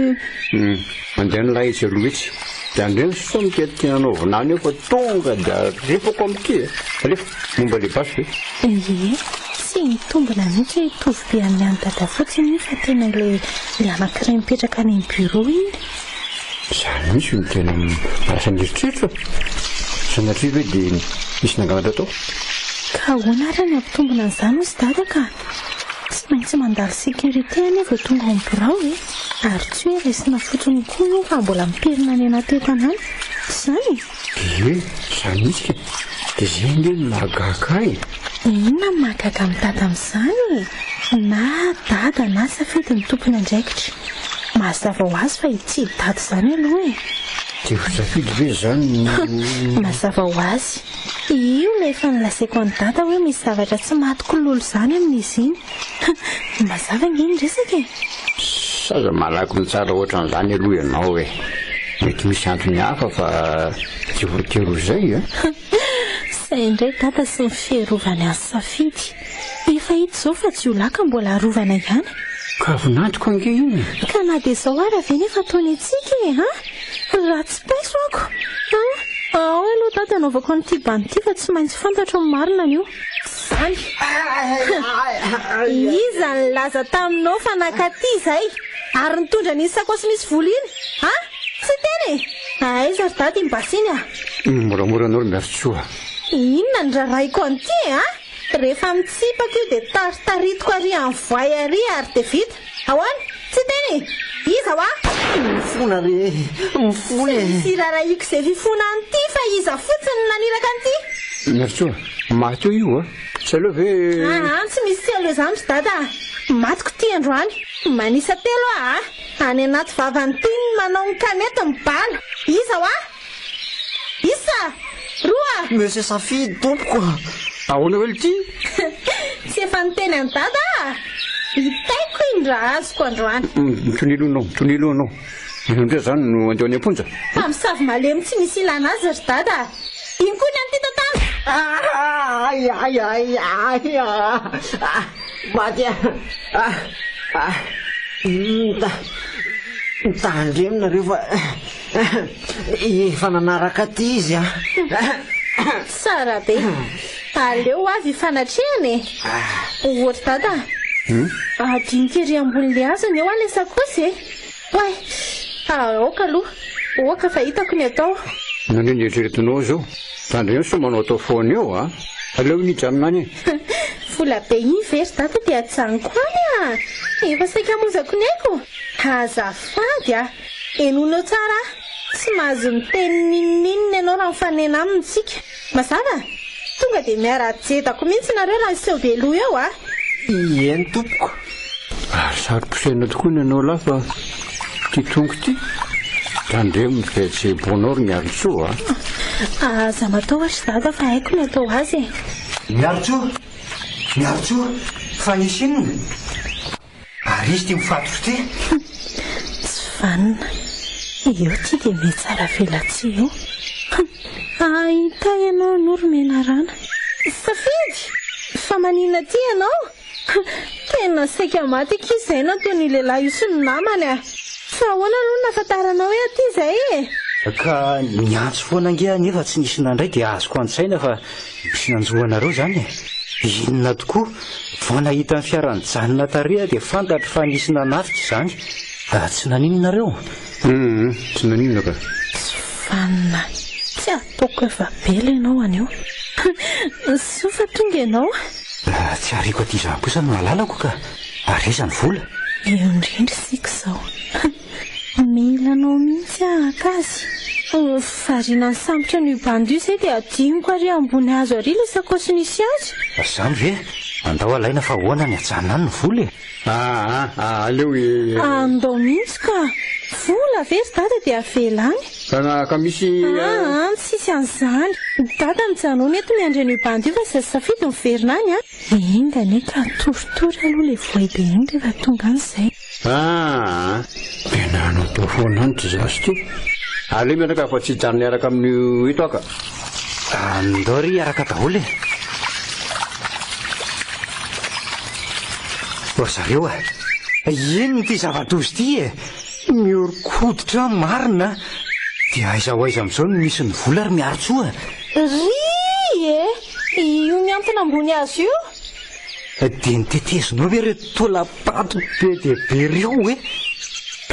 mandeha ny lahy izy aloha etsy de andreny so miketikina anaovanany eo fa tonga de arefako amity alefa momba le basy tsy mitombona mihitsy hoe tovy be amin'ny any dada fotsiny fa tena le anankiray mipetraka any amin'ny bureau iny zany misy ny tena marasa mieritreritra sanatria hoe de misy nanganatra tao ka hoana ary ny ampitombona an'izany ozy dada ka tsy maintsy mandalo sécurité anefa tonga ao birao ary tsy hoe resina fotsiny koa io fa mbola mipirina any anatetana any zany zany misy de zay nge ny mahagaga inona mahagaga amin'ny dada amin'izany na dada na safidy ny tompony andraikitra mazava ho azy fa itsidy dada zany aloha de safidy ve zany mazava ho azy io le efa nilasaiko any dada hoe misy zavatra tsy matoko lolo zany amin'izy iny mazava ngeny resaka saza malako ny tsara ohatran'izany aloha ianao mety misy antony hafa fa tsy voatero zay zay indray dada sy ny fierovany azy safidy efa hita zao fa tsy olaka mbola arovana ihany ka vonantoko ange iny ka na de zao ary avy nefa ataony atsika raha tsy paiso ako ao aloha dada anaovako n'ity banity fa tsy maintsy fantatro ny marina an'io zany iza ny laza taminao fa nakaty zay ary nitondra nisy sakosy misy vola iny tsy teny aiza ry dada imbasiny moramora anao ry miarotsoa inona ny raraiko an'ity rehefa mitsipaka io de taritaritiko ary amin'ny voay ary de vita ahoana tsy teny iza wa mifona re mifona sy raraiko zay fifona an'ity fa iza fotsiny naniraka an'ity miarotsoa maty eo io tsy aleo ve tsy misy tsy aleo zany ry dada matiko ty androany manisa telo any anaty vavanytiny manao ny kanety mibala iza wa isa roa monsieur safidy tompoko ahoana hoe ty tsy efa niteny any dada hitaiko iny raha azoko androany mitony loanao indray zany no andeho any amponja fa misavy malemy tsy misy ilana azy ry dada iny koa ny an'ity tantana maty mitandremina fa efa nanaraka ty izy tsara be aleo avy fanatrehany ohatra dada adinikery ambon'le azany eo any sakosy way aoka aloha oka fa hitako ny atao naneo ny eritreretinao zao tandra eo so manao atao foana eo aleo niditra aminany vola be iny very dada de atsaniko any efa saika mozako ny aiko azafady enonao tsara tsy mahazo miteny nininina ianao raha mifanena amintsika mazava tonga de miara-jetako mihitsy nareo raha seho be loha eo eny tompoko. Saroposaina tokoa ny anao lafa ty tongo ty tandre mifetsebonao ry miaritsoa aza matao atry dada fa haiko ny atao azy miaritsoa fa isy inona ary izy ty mifatotra ty tsy vanina eo ty dia me tsara velatsy eo ahita ianao noromena rana safidy fa manina ty ianao tena saika maty kizay nataony lehilahy io sy ny namany fa ahoana aloha nafantaranao hoe aty izay ka niantso foana nge nefa tsy nisy nandray dia azoko an-tsaina fa misy nanjoanareo zany inona tokoa vao nahita ny fiarany janona tareha dia fantatry fa nisy nanafika izany tsy naninonareo tsy naninona ka tsy vanina tsy ataoko efa bela ianao anio sy fa tonga ianao tsy hariko aty izany kosa no nalalako ka arezany vola eo indrindry sika izao milanao mihitsy akazy variana ny sambotra ny bandy io izay dia adiniko ary ambony hazo ary ilay sakosy nisy azy zany ve andao alaina fa hoana ny ajanona any ny vola aleo andao mihitsy ka vola very dada dia avelany ka misy tsisy an'izany dada mijanony eto miandry ny bandy io fa zay safidy miverina any engane ka toritory aloha le voabe iny rehefa tonga an'izay penanao tao foana any tsy zasy ty aleo miaraka fa tsy hijanony araka amin'ny hito aka andao ry araka daholo zareo ino ty zava-dozy ty miorikoditra marina dia aiza ho aiza amin'izao no misy ny vola ry miaritsoa io miantona ambony azy io dia nitetezinao hoe reto tolapato be dia be reo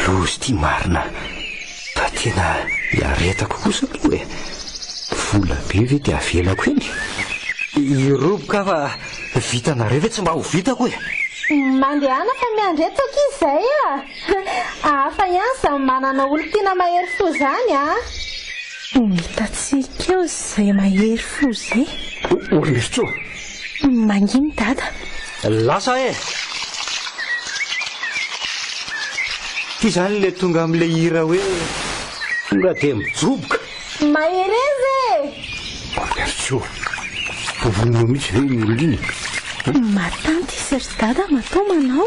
lozy ty marina da tena iaretako kosa aloha vola be ve dia avelako eny iroboka fa vitanareo ve tsy mba ho vitako mandehana fa miandretako izay hafa ihany zany manana olo tiana mahery fo zany hitatsika eo zay mahery fo zay ormiritsoa manginy dada lasa ty zany le tonga am'le hira hoe tonga dia mijoboka mahery ezy ormiritsoa vovinao mihitsy ve ny olo iny matanty izy ry dada matao manao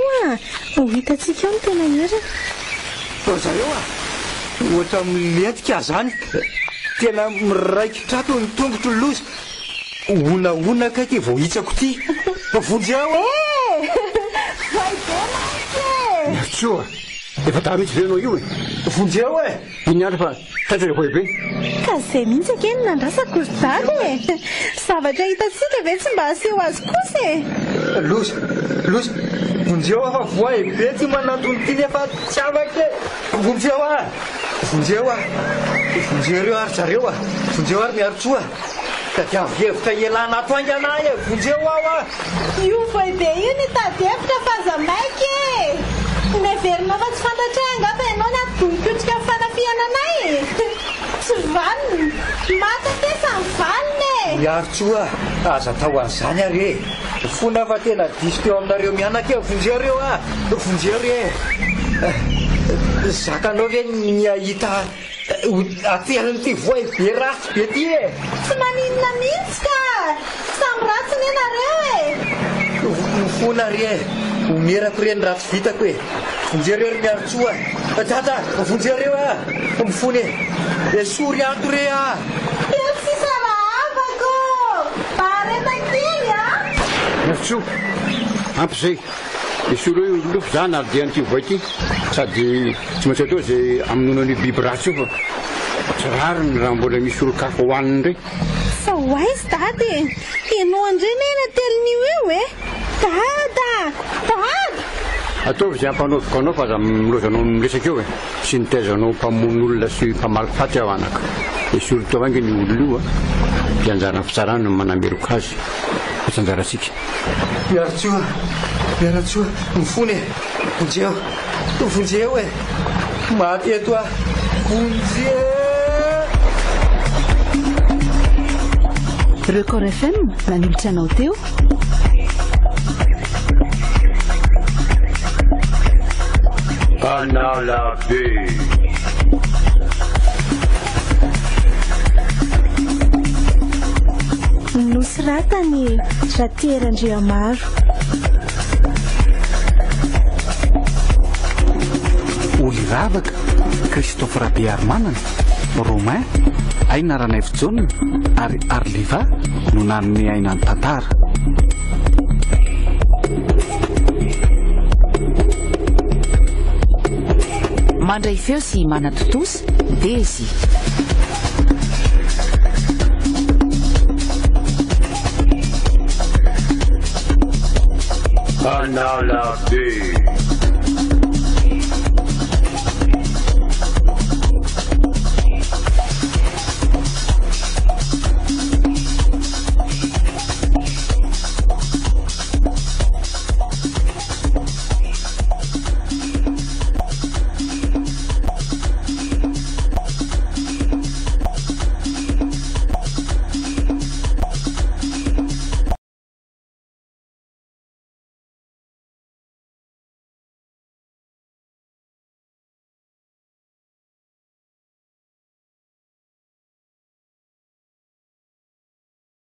ho hitatsika eo ny tena herina zareo ohatra milentika zany tena miraikitrato ny tongotro lozy ona kaiky vao hitsako ty vonjy ao miaritsoa efa tara mihitsy venao io vonjy ao iny ary fa tatra hoe be ka zay mihitsy akeny nandrasako ry dada zavatra hitatsika ve tsy mba aseho azy kosa lozy vonjy ao fa voay be ty manatony ty nefa tsy afaka vonjy ao vonjy reo ary zareo vonjy ao ary miaritsoa da dia avhevitra ialana ato angy anahy vonjy ao io voay be io ny tady hevitra fa za maiky neverinao fa tsy fantatra angamba ianao ny adohikotrika ny fanafiana anay tsy vaniny mata tesa ny vaniny miaritsoa aza tao an'izany ary fona fa tena diso teo aminareo mianaka vonjy areo vonjy are zakanao ve niahita ateliny ty voay be ratsy be ty tsy maninona mihitsy ka samby ratsy ny ianareo mifona re omerako reny ratsy vitako vonjy areo ry miaritsoa dada vonjy areo mifony sory anto re eo sisa rahavako baretakely miaritsoa ampy zay isolo lofo zany ary dia nyty voay ty sady tsy maintsy atao zay aminonany biby ratsy io fa tsy rary ny raha mbola misy olo kafa hohaniny ndray fa hoaizy dady ianao andray nena telon'io eo dada ataovy zay ampanaoviko anao fa za milozanao miresaky eo sy nitaizanao mpamono olona sy mpamaliky faty aho anaka isy olo tao ange ny olo io dia anjara fitsarany manameroko azy fa tsy anjaratsika miaritsoa mifony vonjy eo maty eto vonjy Record FM nanolotra anao teo Analabe. Nosy-ratany Raterandriamaro. Oly ravaka Christophe Rabe Armanana, Romain aina Ranaivo ary Arliva no nanome aina ny tantara. Mandray feo sy manatotosy Dezy. Analabe.